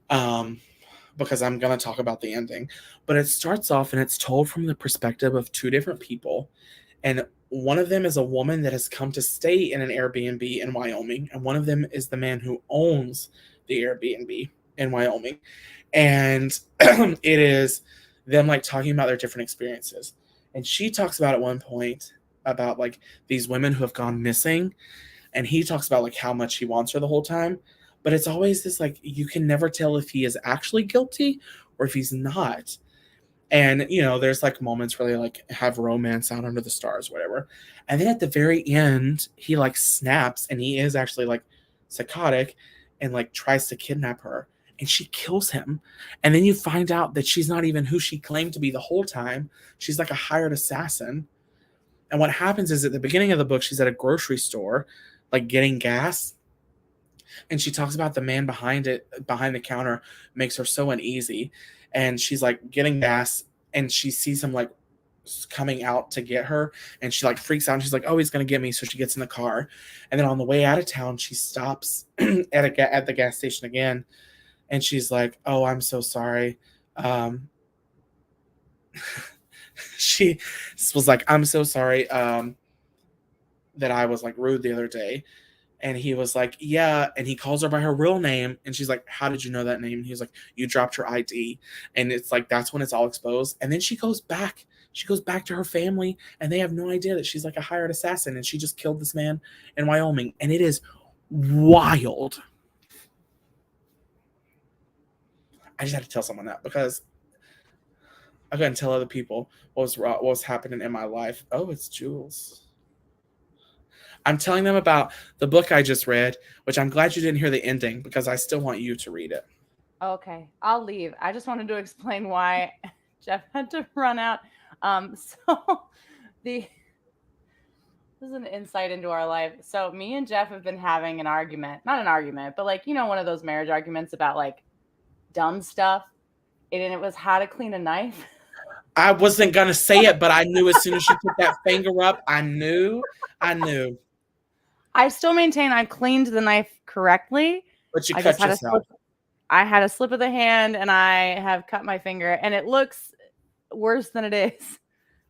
because I'm going to talk about the ending. But it starts off and it's told from the perspective of two different people. And one of them is a woman that has come to stay in an Airbnb in Wyoming. And one of them is the man who owns the Airbnb in Wyoming. And it is them like talking about their different experiences. And she talks about at one point about like these women who have gone missing, and he talks about like how much he wants her the whole time, but it's always this like you can never tell if he is actually guilty or if he's not. And you know, there's like moments where they like have romance out under the stars, whatever, and then at the very end he like snaps and he is actually like psychotic and like tries to kidnap her, and she kills him. And then you find out that she's not even who she claimed to be the whole time. She's like a hired assassin. And what happens is at the beginning of the book, she's at a grocery store, like getting gas. And she talks about the man behind the counter, makes her so uneasy. And she's like getting gas, and she sees him like coming out to get her. And she like freaks out. And she's like, oh, he's going to get me. So she gets in the car. And then on the way out of town, she stops at the gas station again. And she's like, oh, I'm so sorry. She was like, I'm so sorry that I was like rude the other day. And he was like, yeah. And he calls her by her real name. And she's like, how did you know that name? And he was like, you dropped your ID. And it's like, that's when it's all exposed. And then she goes back. She goes back to her family, and they have no idea that she's like a hired assassin. And she just killed this man in Wyoming. And it is wild. I just had to tell someone that because I couldn't tell other people what was happening in my life. Oh, it's Jules. I'm telling them about the book I just read, which I'm glad you didn't hear the ending because I still want you to read it. Okay, I'll leave. I just wanted to explain why Jeff had to run out. This is an insight into our life. So me and Jeff have been having an argument, not an argument, but like, you know, one of those marriage arguments about like dumb stuff. And it was how to clean a knife. I wasn't going to say it, but I knew as soon as she put that finger up, I knew. I still maintain I cleaned the knife correctly. But you cut yourself. I had a slip of the hand and I have cut my finger, and it looks worse than it is.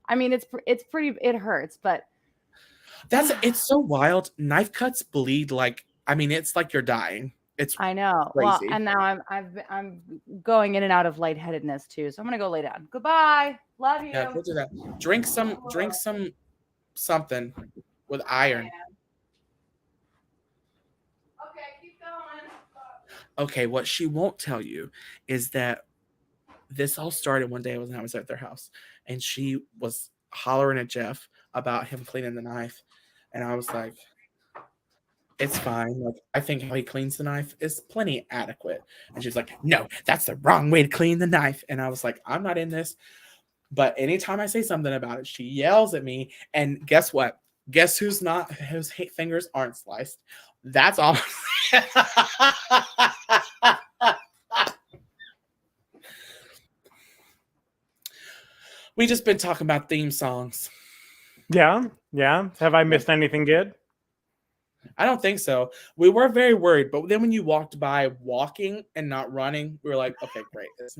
I mean, it's pretty, it hurts, but it's so wild. Knife cuts bleed like, I mean, it's like you're dying. I know. Crazy. Well, and now I'm going in and out of lightheadedness too. So I'm gonna go lay down. Goodbye. Love you. Yeah, we'll do that. Drink something with iron. Okay, keep going. Okay, what she won't tell you is that this all started one day I was at their house, and she was hollering at Jeff about him cleaning the knife, and I was like, it's fine. Like, I think how he cleans the knife is plenty adequate. And she's like, no, that's the wrong way to clean the knife. And I was like, I'm not in this. But anytime I say something about it, she yells at me. And guess what? Guess whose fingers aren't sliced? That's all. We just been talking about theme songs. Yeah. Have I missed anything good? I don't think so. We were very worried, but then when you walked by walking and not running, we were like, okay, great. It's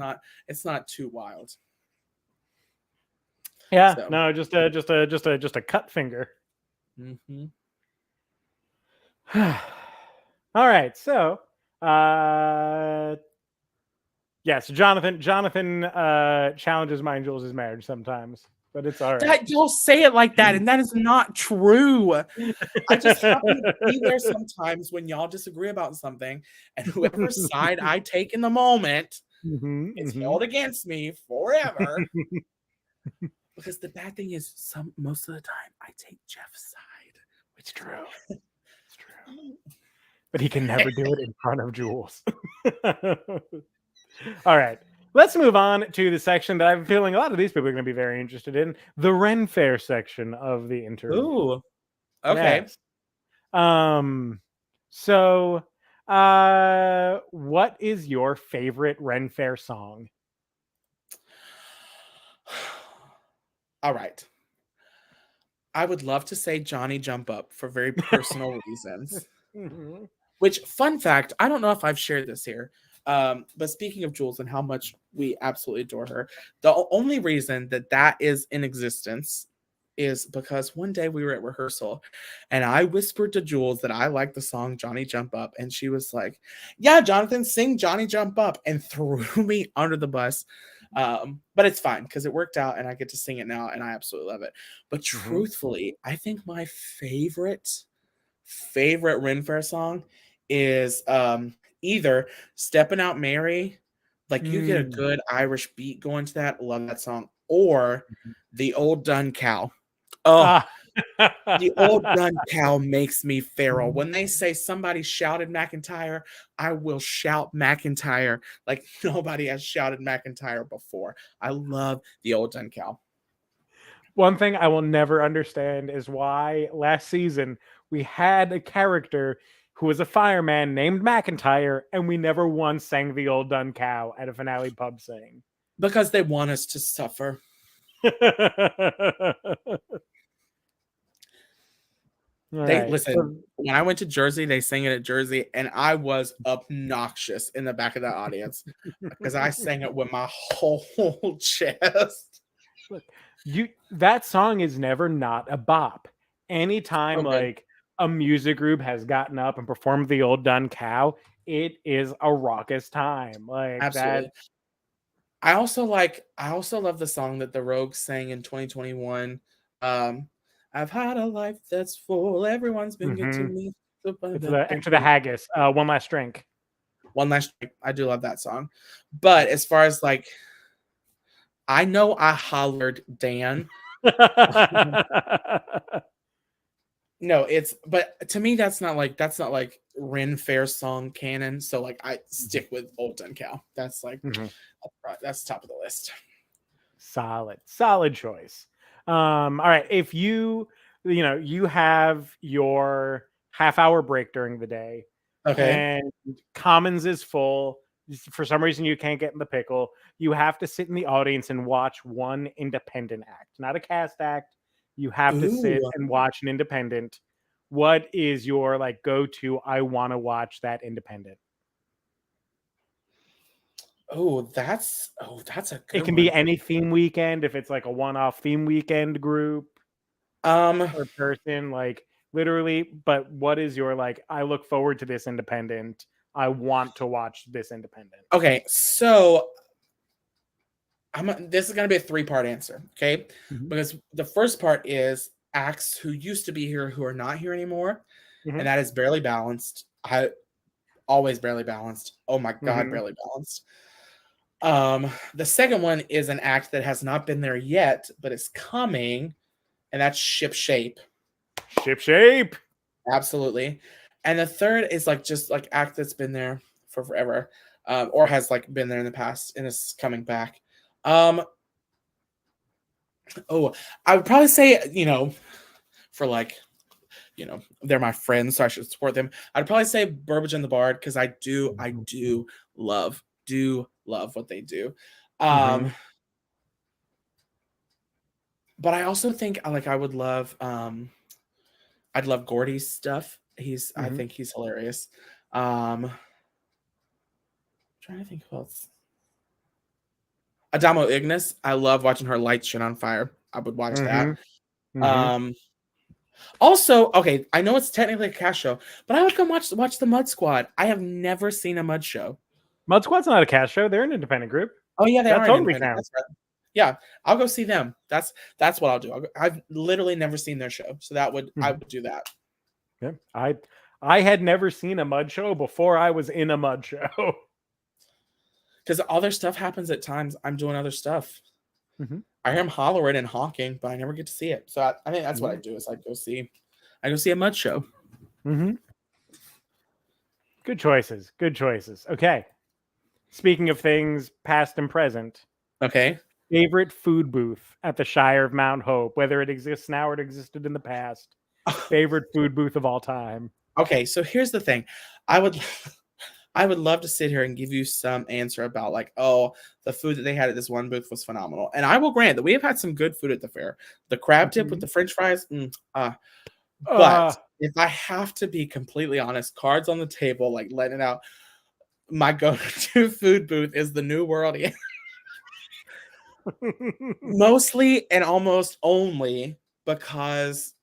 not too wild. Yeah, so. No, just a cut finger. Mm-hmm. All right, so yes, Jonathan challenges mine and Jules' marriage sometimes. But it's all right. You'll say it like that, and that is not true. I just happen to be there sometimes when y'all disagree about something, and whoever side I take in the moment, It's held against me forever. Because the bad thing is, most of the time, I take Jeff's side. Which is true. It's true. But he can never do it in front of Jules. All right. Let's move on to the section that I'm feeling a lot of these people are going to be very interested in, the Ren Fair section of the interview. Ooh. Okay. Yes. So, what is your favorite Ren Fair song? All right. I would love to say Johnny Jump Up for very personal reasons. Which, fun fact, I don't know if I've shared this here. But speaking of Jules and how much we absolutely adore her, the only reason that is in existence is because one day we were at rehearsal and I whispered to Jules that I like the song Johnny Jump Up. And she was like, yeah, Jonathan, sing Johnny Jump Up, and threw me under the bus. But it's fine because it worked out and I get to sing it now and I absolutely love it. But truthfully, I think my favorite Ren Fair song is either Steppin' Out Mary, like you get a good Irish beat going to that, love that song, or The Old Dun Cow. Oh, The Old Dun Cow makes me feral. When they say somebody shouted McIntyre, I will shout McIntyre like nobody has shouted McIntyre before. I love The Old Dun Cow. One thing I will never understand is why last season we had a character who was a fireman named McIntyre, and we never once sang The Old Dun Cow at a finale pub sing. Because they want us to suffer. Listen, when I went to Jersey, they sang it at Jersey, and I was obnoxious in the back of that audience because I sang it with my whole chest. Look, that song is never not a bop. Anytime like a music group has gotten up and performed The Old Dun Cow, it is a raucous time. Like absolutely. That. I also love the song that the Rogues sang in 2021. I've had a life that's full. Everyone's been good to me. It's Enter the Haggis. One Last Drink. One Last Drink. I do love that song. But as far as like, I know I hollered Dan. No, but to me that's not like Ren Fair song canon. So like I stick with Old Dun Cow. That's like that's top of the list. Solid choice. All right, if you have your half-hour break during the day, and Commons is full, for some reason you can't get in the pickle, you have to sit in the audience and watch one independent act, not a cast act. You have to sit and watch an independent. What is your like go-to? I want to watch that independent. That's a good It can be any theme weekend if it's like a one-off theme weekend group or person, like literally. But what is your like, I look forward to this independent, I want to watch this independent? Okay, so this is going to be a 3-part answer, okay? Because the first part is acts who used to be here who are not here anymore, and that is Barely Balanced. Always Barely Balanced. Oh my God, Barely Balanced. The second one is an act that has not been there yet, but it's coming, and that's Ship Shape. Ship Shape. Absolutely. And the third is like just like act that's been there for forever, or has like been there in the past and is coming back. I would probably say, for like, they're my friends, so I should support them. I'd probably say Burbage and the Bard because I do love what they do. But I also think like I would love I'd love Gordy's stuff. I think he's hilarious. Trying to think who else. Adamo Ignis. I love watching her light shit on fire. I would watch that. Also, okay, I know it's technically a cast show, but I would come watch the Mud Squad. I have never seen a Mud show. Mud Squad's not a cast show. They're an independent group. Oh yeah, they are totally independent. That's right. Yeah, I'll go see them. That's what I'll do. I've literally never seen their show, so I would do that. Yeah, I had never seen a Mud show before I was in a Mud show. because all their stuff happens at times I'm doing other stuff. Mm-hmm. I hear them hollering and honking, but I never get to see it. So I think that's what I do is I go see a mud show. Mm-hmm. Good choices. Good choices. Okay. Speaking of things past and present, Okay. favorite food booth at the Shire of Mount Hope, whether it exists now or it existed in the past. Favorite food booth of all time. Okay, so here's the thing. I would love to sit here and give you some answer about like, oh, the food that they had at this one booth was phenomenal. And I will grant that we have had some good food at the fair. The crab tip with the French fries, but if I have to be completely honest, cards on the table, like letting it out, my go-to food booth is the New World Inn. Mostly and almost only because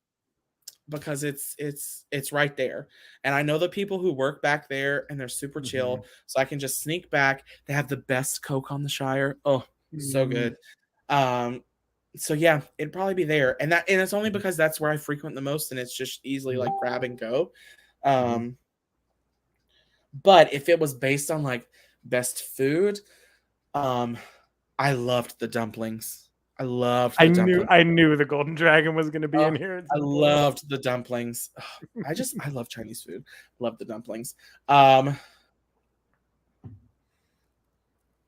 it's right there, and I know the people who work back there, and they're super chill, so I can just sneak back. They have the best Coke on the Shire. Oh, so good. So yeah, it'd probably be there, and it's only because that's where I frequent the most, and it's just easily like grab and go. But if it was based on like best food, I loved the dumplings. I knew the Golden Dragon was going to be in here. I loved the dumplings. I love Chinese food. Love the dumplings. I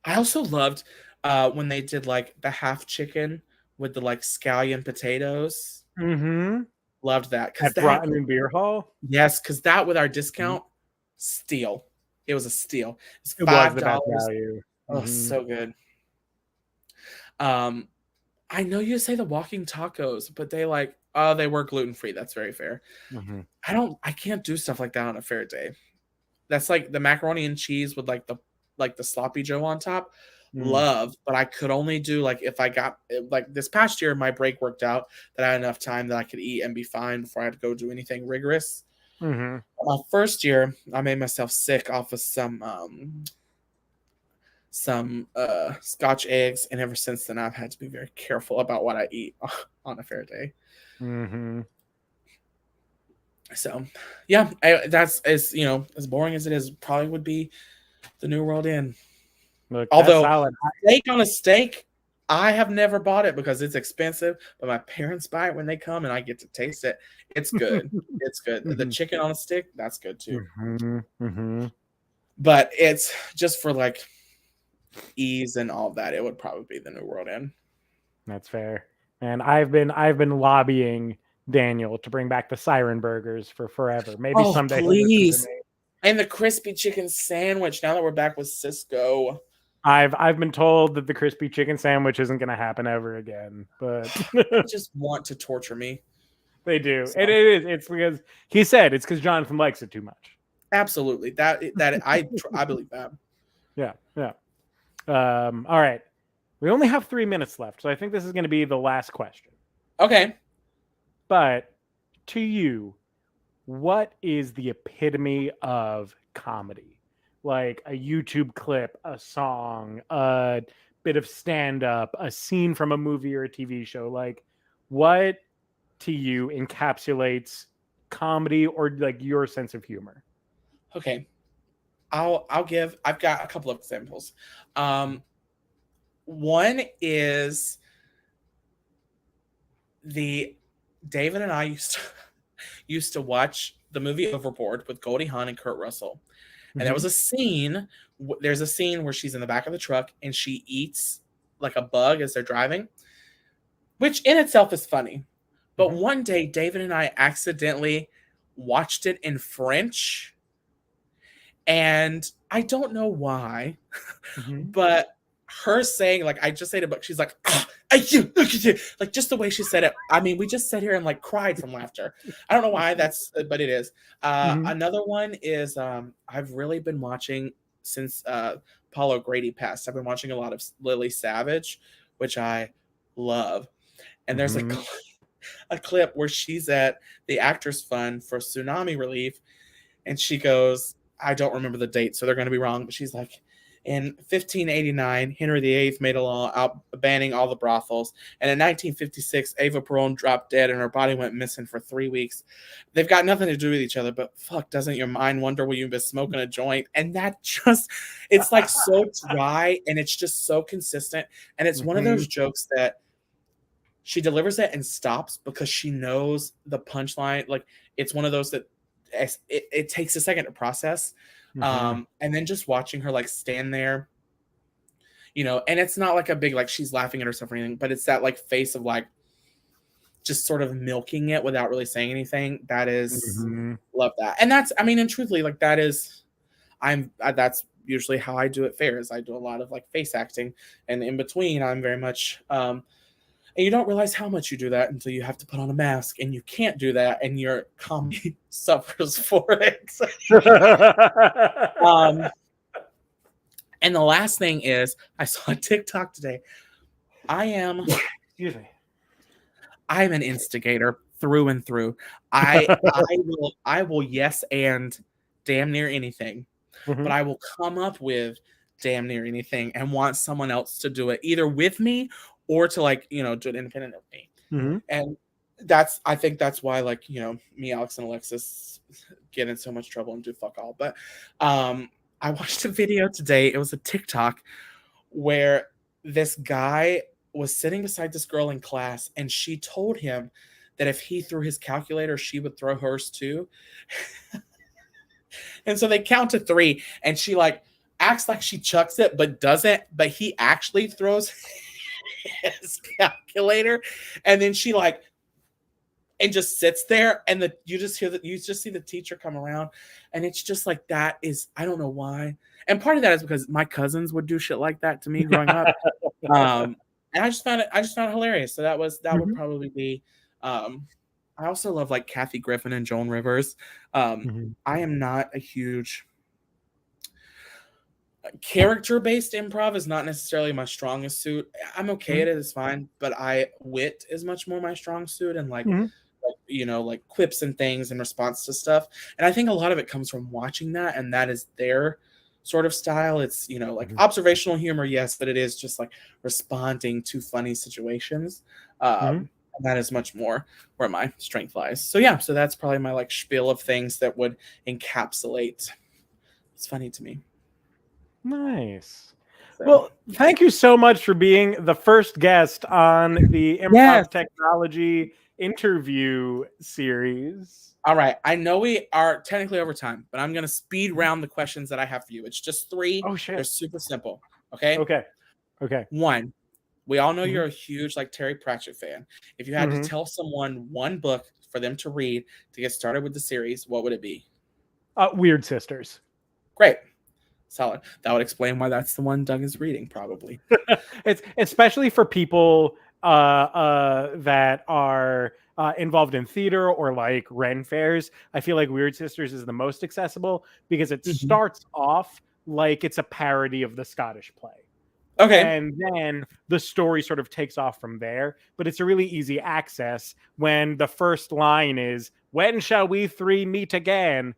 also loved when they did like the half chicken with the like scallion potatoes. Loved that. At Broughton and Beer Hall? Yes, because that with our discount, steal. It was a steal. It's $5. It was the best value. Oh, so good. I know you say the walking tacos, but they were gluten-free. That's very fair. I can't do stuff like that on a fair day. That's like the macaroni and cheese with like the sloppy joe on top. Love, but I could only do like if I got like this past year, my break worked out that I had enough time that I could eat and be fine before I had to go do anything rigorous. My first year, I made myself sick off of some Scotch eggs, and ever since then I've had to be very careful about what I eat on a fair day. So yeah, that's as as boring as it is, probably would be the New World Inn. Look, although steak on a steak, I have never bought it because it's expensive, but my parents buy it when they come and I get to taste it. It's good. It's good. The chicken on a stick, that's good too. But it's just for like ease and all that, it would probably be the New World Inn. That's fair. And I've been lobbying Daniel to bring back the Siren Burgers for forever. Maybe someday. Please. And the crispy chicken sandwich. Now that we're back with Cisco, I've been told that the crispy chicken sandwich isn't going to happen ever again. But they just want to torture me. They do. So. It's because he said it's because Jonathan likes it too much. Absolutely. That I believe that. Yeah. All right. We only have 3 minutes left, so I think this is going to be the last question. Okay. But to you, what is the epitome of comedy? Like a YouTube clip, a song, a bit of stand-up, a scene from a movie or a TV show. Like, what to you encapsulates comedy or like your sense of humor? Okay. I've got a couple of examples. One is David and I used to watch the movie Overboard with Goldie Hawn and Kurt Russell. And there was a scene, there's a scene where she's in the back of the truck and she eats like a bug as they're driving, which in itself is funny. But one day, David and I accidentally watched it in French. And I don't know why, but her saying, like, I just say to Buck, she's like, like just the way she said it. I mean, we just sat here and like cried from laughter. I don't know why but it is. Another one is I've really been watching since Paul O'Grady passed. I've been watching a lot of Lily Savage, which I love. And there's a clip where she's at the Actors Fund for tsunami relief, and she goes, I don't remember the date, so they're going to be wrong, but she's like, In 1589, Henry VIII made a law banning all the brothels. And in 1956, Eva Peron dropped dead and her body went missing for 3 weeks. They've got nothing to do with each other, but fuck, doesn't your mind wonder when you've been smoking a joint? And that just, it's like so dry and it's just so consistent. And it's one of those jokes that she delivers it and stops because she knows the punchline. Like, it's one of those that it takes a second to process. And then just watching her like stand there, you know, and it's not like a big, like she's laughing at herself or anything, but it's that like face of like just sort of milking it without really saying anything. That is, love that. And that's, I mean, and truthfully, like that is, that's usually how I do it fair, is I do a lot of like face acting, and in between I'm very much, and you don't realize how much you do that until you have to put on a mask, and you can't do that, and your comedy suffers for it. And the last thing is, I saw a TikTok today. I'm an instigator through and through. I will yes and damn near anything, but I will come up with damn near anything and want someone else to do it, either with me or to like, you know, do it independent of me. And I think that's why, like, you know, me, Alex, and Alexis get in so much trouble and do fuck all. But I watched a video today. It was a TikTok where this guy was sitting beside this girl in class, and she told him that if he threw his calculator, she would throw hers too. And so they count to 3, and she like acts like she chucks it, but doesn't. But he actually throws his calculator, and then she like and just sits there, and you just see the teacher come around, and it's just like, that is, I don't know why. And part of that is because my cousins would do shit like that to me growing up. And I just found it hilarious. So that would probably be, I also love like Kathy Griffin and Joan Rivers. I am not a huge character-based improv is not necessarily my strongest suit. I'm okay at it, it's fine, but wit is much more my strong suit, and like, you know, like quips and things in response to stuff. And I think a lot of it comes from watching that, and that is their sort of style. It's, you know, like observational humor, yes, but it is just like responding to funny situations. And that is much more where my strength lies. So yeah, so that's probably my like spiel of things that would encapsulate it's funny to me. Nice. Well, thank you so much for being the first guest on the Improv Technology interview series. All right. I know we are technically over time, but I'm going to speed round the questions that I have for you. It's just 3. Oh, shit. They're super simple. Okay? Okay. 1, we all know you're a huge like Terry Pratchett fan. If you had to tell someone one book for them to read to get started with the series, what would it be? Weird Sisters. Great. Solid. That would explain why that's the one Doug is reading, probably. It's especially for people that are involved in theater or like Ren fairs. I feel like Weird Sisters is the most accessible because it starts off like it's a parody of the Scottish play. Okay. And then the story sort of takes off from there. But it's a really easy access when the first line is, "When shall we 3 meet again?"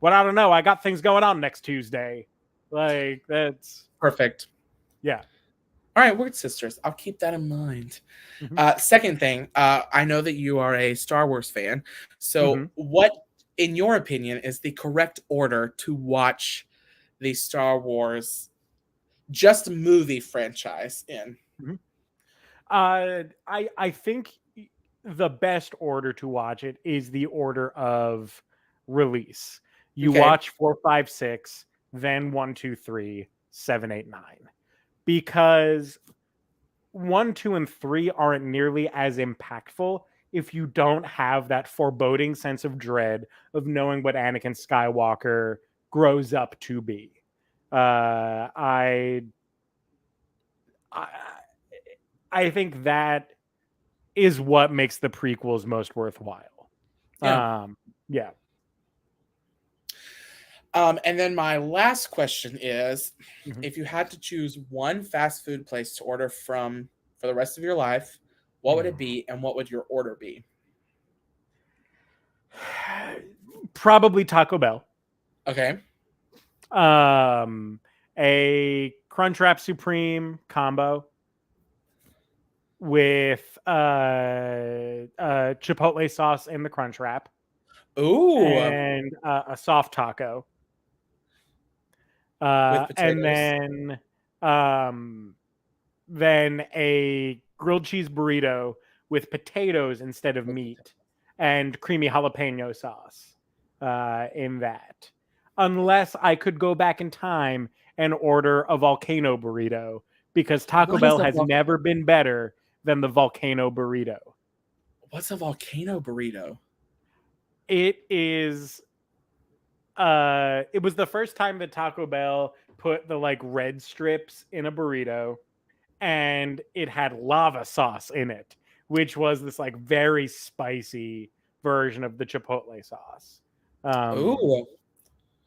Well, I don't know. I got things going on next Tuesday. Like, that's perfect. Yeah. All right, Weird Sisters. I'll keep that in mind. Second thing, I know that you are a Star Wars fan. So what, in your opinion, is the correct order to watch the Star Wars just movie franchise in? I think the best order to watch it is the order of release. You watch 4, 5, 6, then 1, 2, 3, 7, 8, 9. Because 1, 2, and 3 aren't nearly as impactful if you don't have that foreboding sense of dread of knowing what Anakin Skywalker grows up to be. I think that is what makes the prequels most worthwhile. Yeah. And then my last question is, if you had to choose one fast food place to order from for the rest of your life, what would it be, and what would your order be? Probably Taco Bell. Okay. a Crunchwrap Supreme combo with chipotle sauce in the Crunchwrap. Ooh, And a soft taco. with And potatoes. then a grilled cheese burrito with potatoes instead of meat and creamy jalapeno sauce in that. Unless I could go back in time and order a volcano burrito, because Taco What is Bell a has never been better than the volcano burrito. What's a volcano burrito? It is it was the first time that Taco Bell put the like red strips in a burrito, and it had lava sauce in it, which was this like very spicy version of the chipotle sauce. Ooh,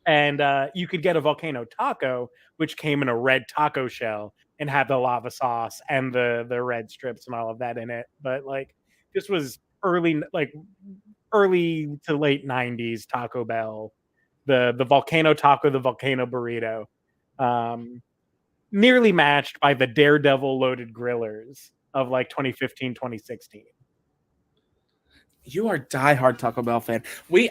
And you could get a volcano taco, which came in a red taco shell and had the lava sauce and the red strips and all of that in it. But like this was early to late 90s Taco Bell, the volcano taco, the volcano burrito, nearly matched by the Daredevil loaded grillers of like 2015, 2016. you are a diehard Taco Bell fan.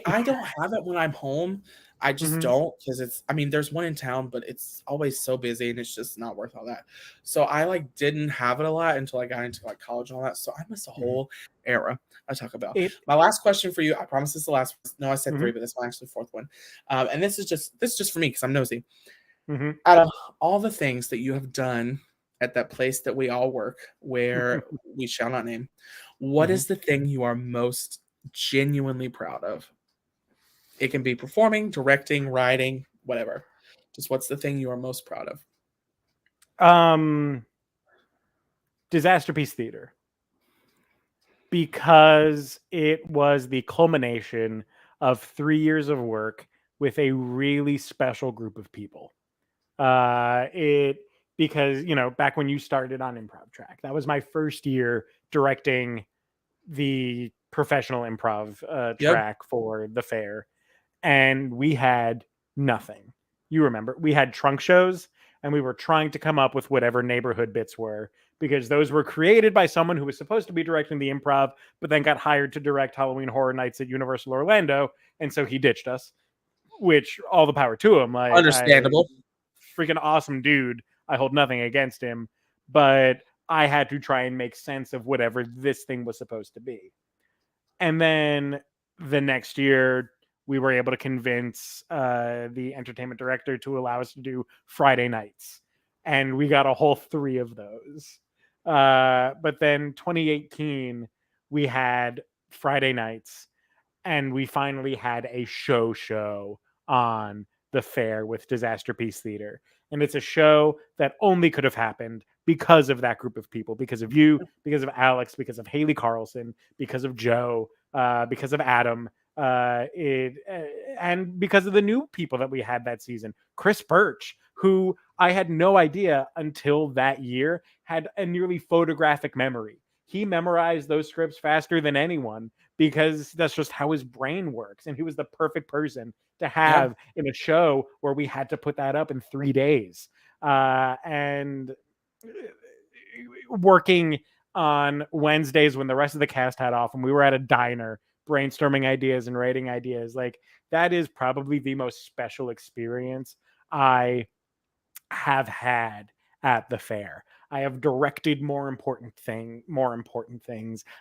I don't have it when I'm home. I just Mm-hmm. don't, because there's one in town, but it's always so busy and it's just not worth all that. So I like didn't have it a lot until I got into like college and all that. So I missed a whole era of Taco Bell. It My last question for you, I promise this is the last one. No, I said mm-hmm. three, but this one actually fourth one. And this is just for me because I'm nosy. Mm-hmm. Out of all the things that you have done at that place that we all work, where we shall not name, what is the thing you are most genuinely proud of? It can be performing, directing, writing, whatever. Just what's the thing you are most proud of? Disaster Piece Theater, because it was the culmination of 3 years of work with a really special group of people. It because back when you started on Improv Track, that was my first year directing the professional improv Yep. track for the fair, and we had nothing. You remember, we had trunk shows, and we were trying to come up with whatever neighborhood bits were, because those were created by someone who was supposed to be directing the improv, but then got hired to direct Halloween Horror Nights at Universal Orlando, and so he ditched us. Which, all the power to him. Like, Understandable. freaking awesome dude. I hold nothing against him, but I had to try and make sense of whatever this thing was supposed to be. And then the next year, we were able to convince the entertainment director to allow us to do Friday nights. And we got a whole 3 of those. But then 2018, we had Friday nights, and we finally had a show on the fair with Disaster Piece Theater. And it's a show that only could have happened because of that group of people, because of you, because of Alex, because of Haley Carlson, because of Joe, because of Adam, and because of the new people that we had that season. Chris Birch, who I had no idea until that year had a nearly photographic memory. He memorized those scripts faster than anyone, because that's just how his brain works. And he was the perfect person to have in a show where we had to put that up in 3 days. And working on Wednesdays when the rest of the cast had off and we were at a diner brainstorming ideas and writing ideas, like that is probably the most special experience I have had at the fair. I have directed more important things.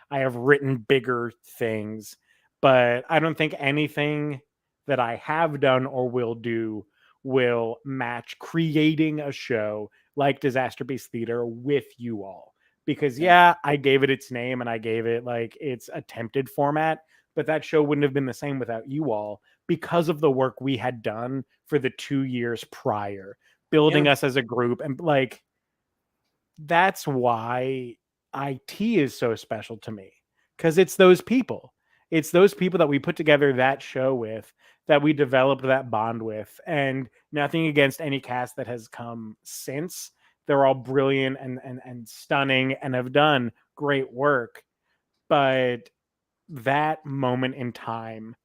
I have written bigger things, but I don't think anything that I have done or will do will match creating a show like Disaster Piece Theater with you all. Because I gave it its name and I gave it like its attempted format, but that show wouldn't have been the same without you all, because of the work we had done for the 2 years prior, building us as a group. And like, that's why IT is so special to me, because it's those people that we put together that show with, that we developed that bond with. And nothing against any cast that has come since. They're all brilliant and stunning and have done great work, but that moment in time,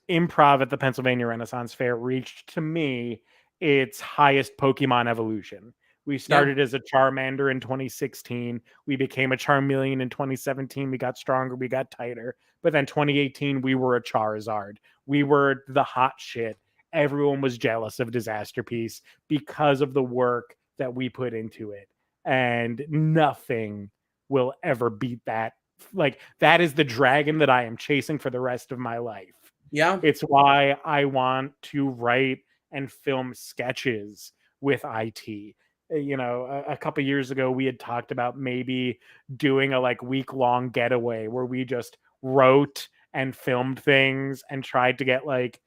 improv at the Pennsylvania Renaissance Fair reached to me its highest Pokemon evolution. We started as a Charmander in 2016. We became a Charmeleon in 2017. We got stronger. We got tighter. But then 2018, we were a Charizard. We were the hot shit. Everyone was jealous of Disaster Piece because of the work that we put into it. And nothing will ever beat that. Like, that is the dragon that I am chasing for the rest of my life. Yeah. It's why I want to write and film sketches with IT. You know, a couple years ago, we had talked about maybe doing a like week-long getaway where we just wrote and filmed things and tried to get like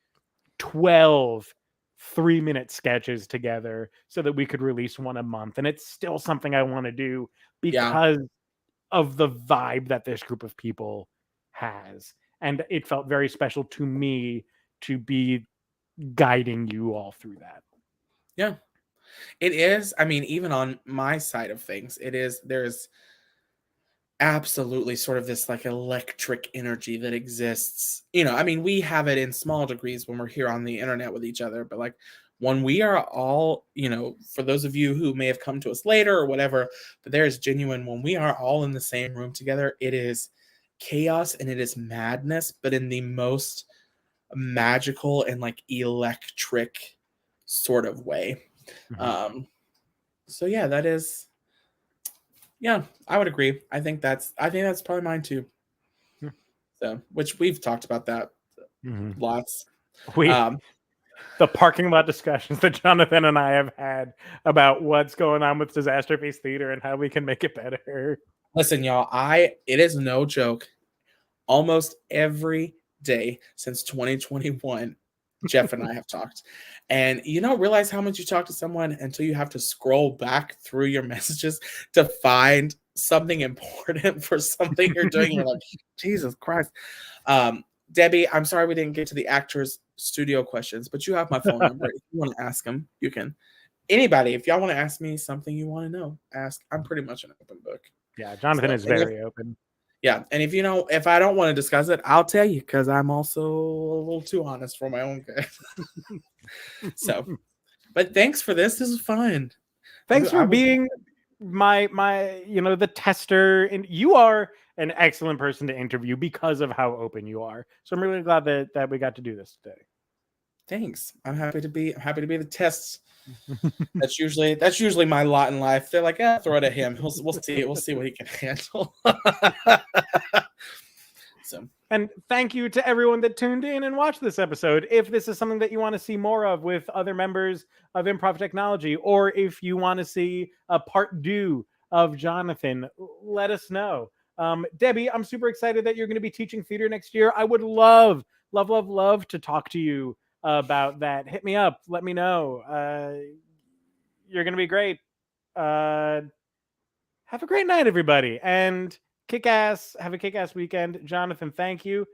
12 3-minute sketches together so that we could release one a month. And it's still something I want to do because of the vibe that this group of people has. And it felt very special to me to be guiding you all through that. Yeah. It is. I mean, even on my side of things, there's absolutely sort of this like electric energy that exists. You know, I mean, we have it in small degrees when we're here on the internet with each other, but like when we are all, you know, for those of you who may have come to us later or whatever, but there is genuine, when we are all in the same room together, it is chaos and it is madness, but in the most magical and like electric sort of way. So yeah, that is, yeah, I would agree. I think that's probably mine too. So, which we've talked about that lots. The parking lot discussions that Jonathan and I have had about what's going on with Disaster Piece Theater and how we can make it better. Listen, y'all, it is no joke. Almost every day since 2021, Jeff and I have talked. And you don't realize how much you talk to someone until you have to scroll back through your messages to find something important for something you're doing. You're like, Jesus Christ. Debbie, I'm sorry we didn't get to the actors studio questions, but you have my phone number. If you want to ask them, you can. Anybody, if y'all want to ask me something you want to know, ask. I'm pretty much an open book. Yeah, Jonathan is very open. Yeah, and if I don't want to discuss it, I'll tell you because I'm also a little too honest for my own good. So, but thanks for this. This is fun. Thanks for being my the tester, and you are an excellent person to interview because of how open you are. So I'm really glad that we got to do this today. Thanks. I'm happy to be the test. That's usually my lot in life. They're like, throw it at him. We'll see what he can handle. So, and thank you to everyone that tuned in and watched this episode. If this is something that you want to see more of with other members of Improv Technology, or if you want to see a part 2 of Jonathan, let us know. Debbie, I'm super excited that you're going to be teaching theater next year. I would love to talk to you about that. Hit me up. Let me know. You're going to be great. Have a great night, everybody. And have a kick-ass weekend. Jonathan, thank you.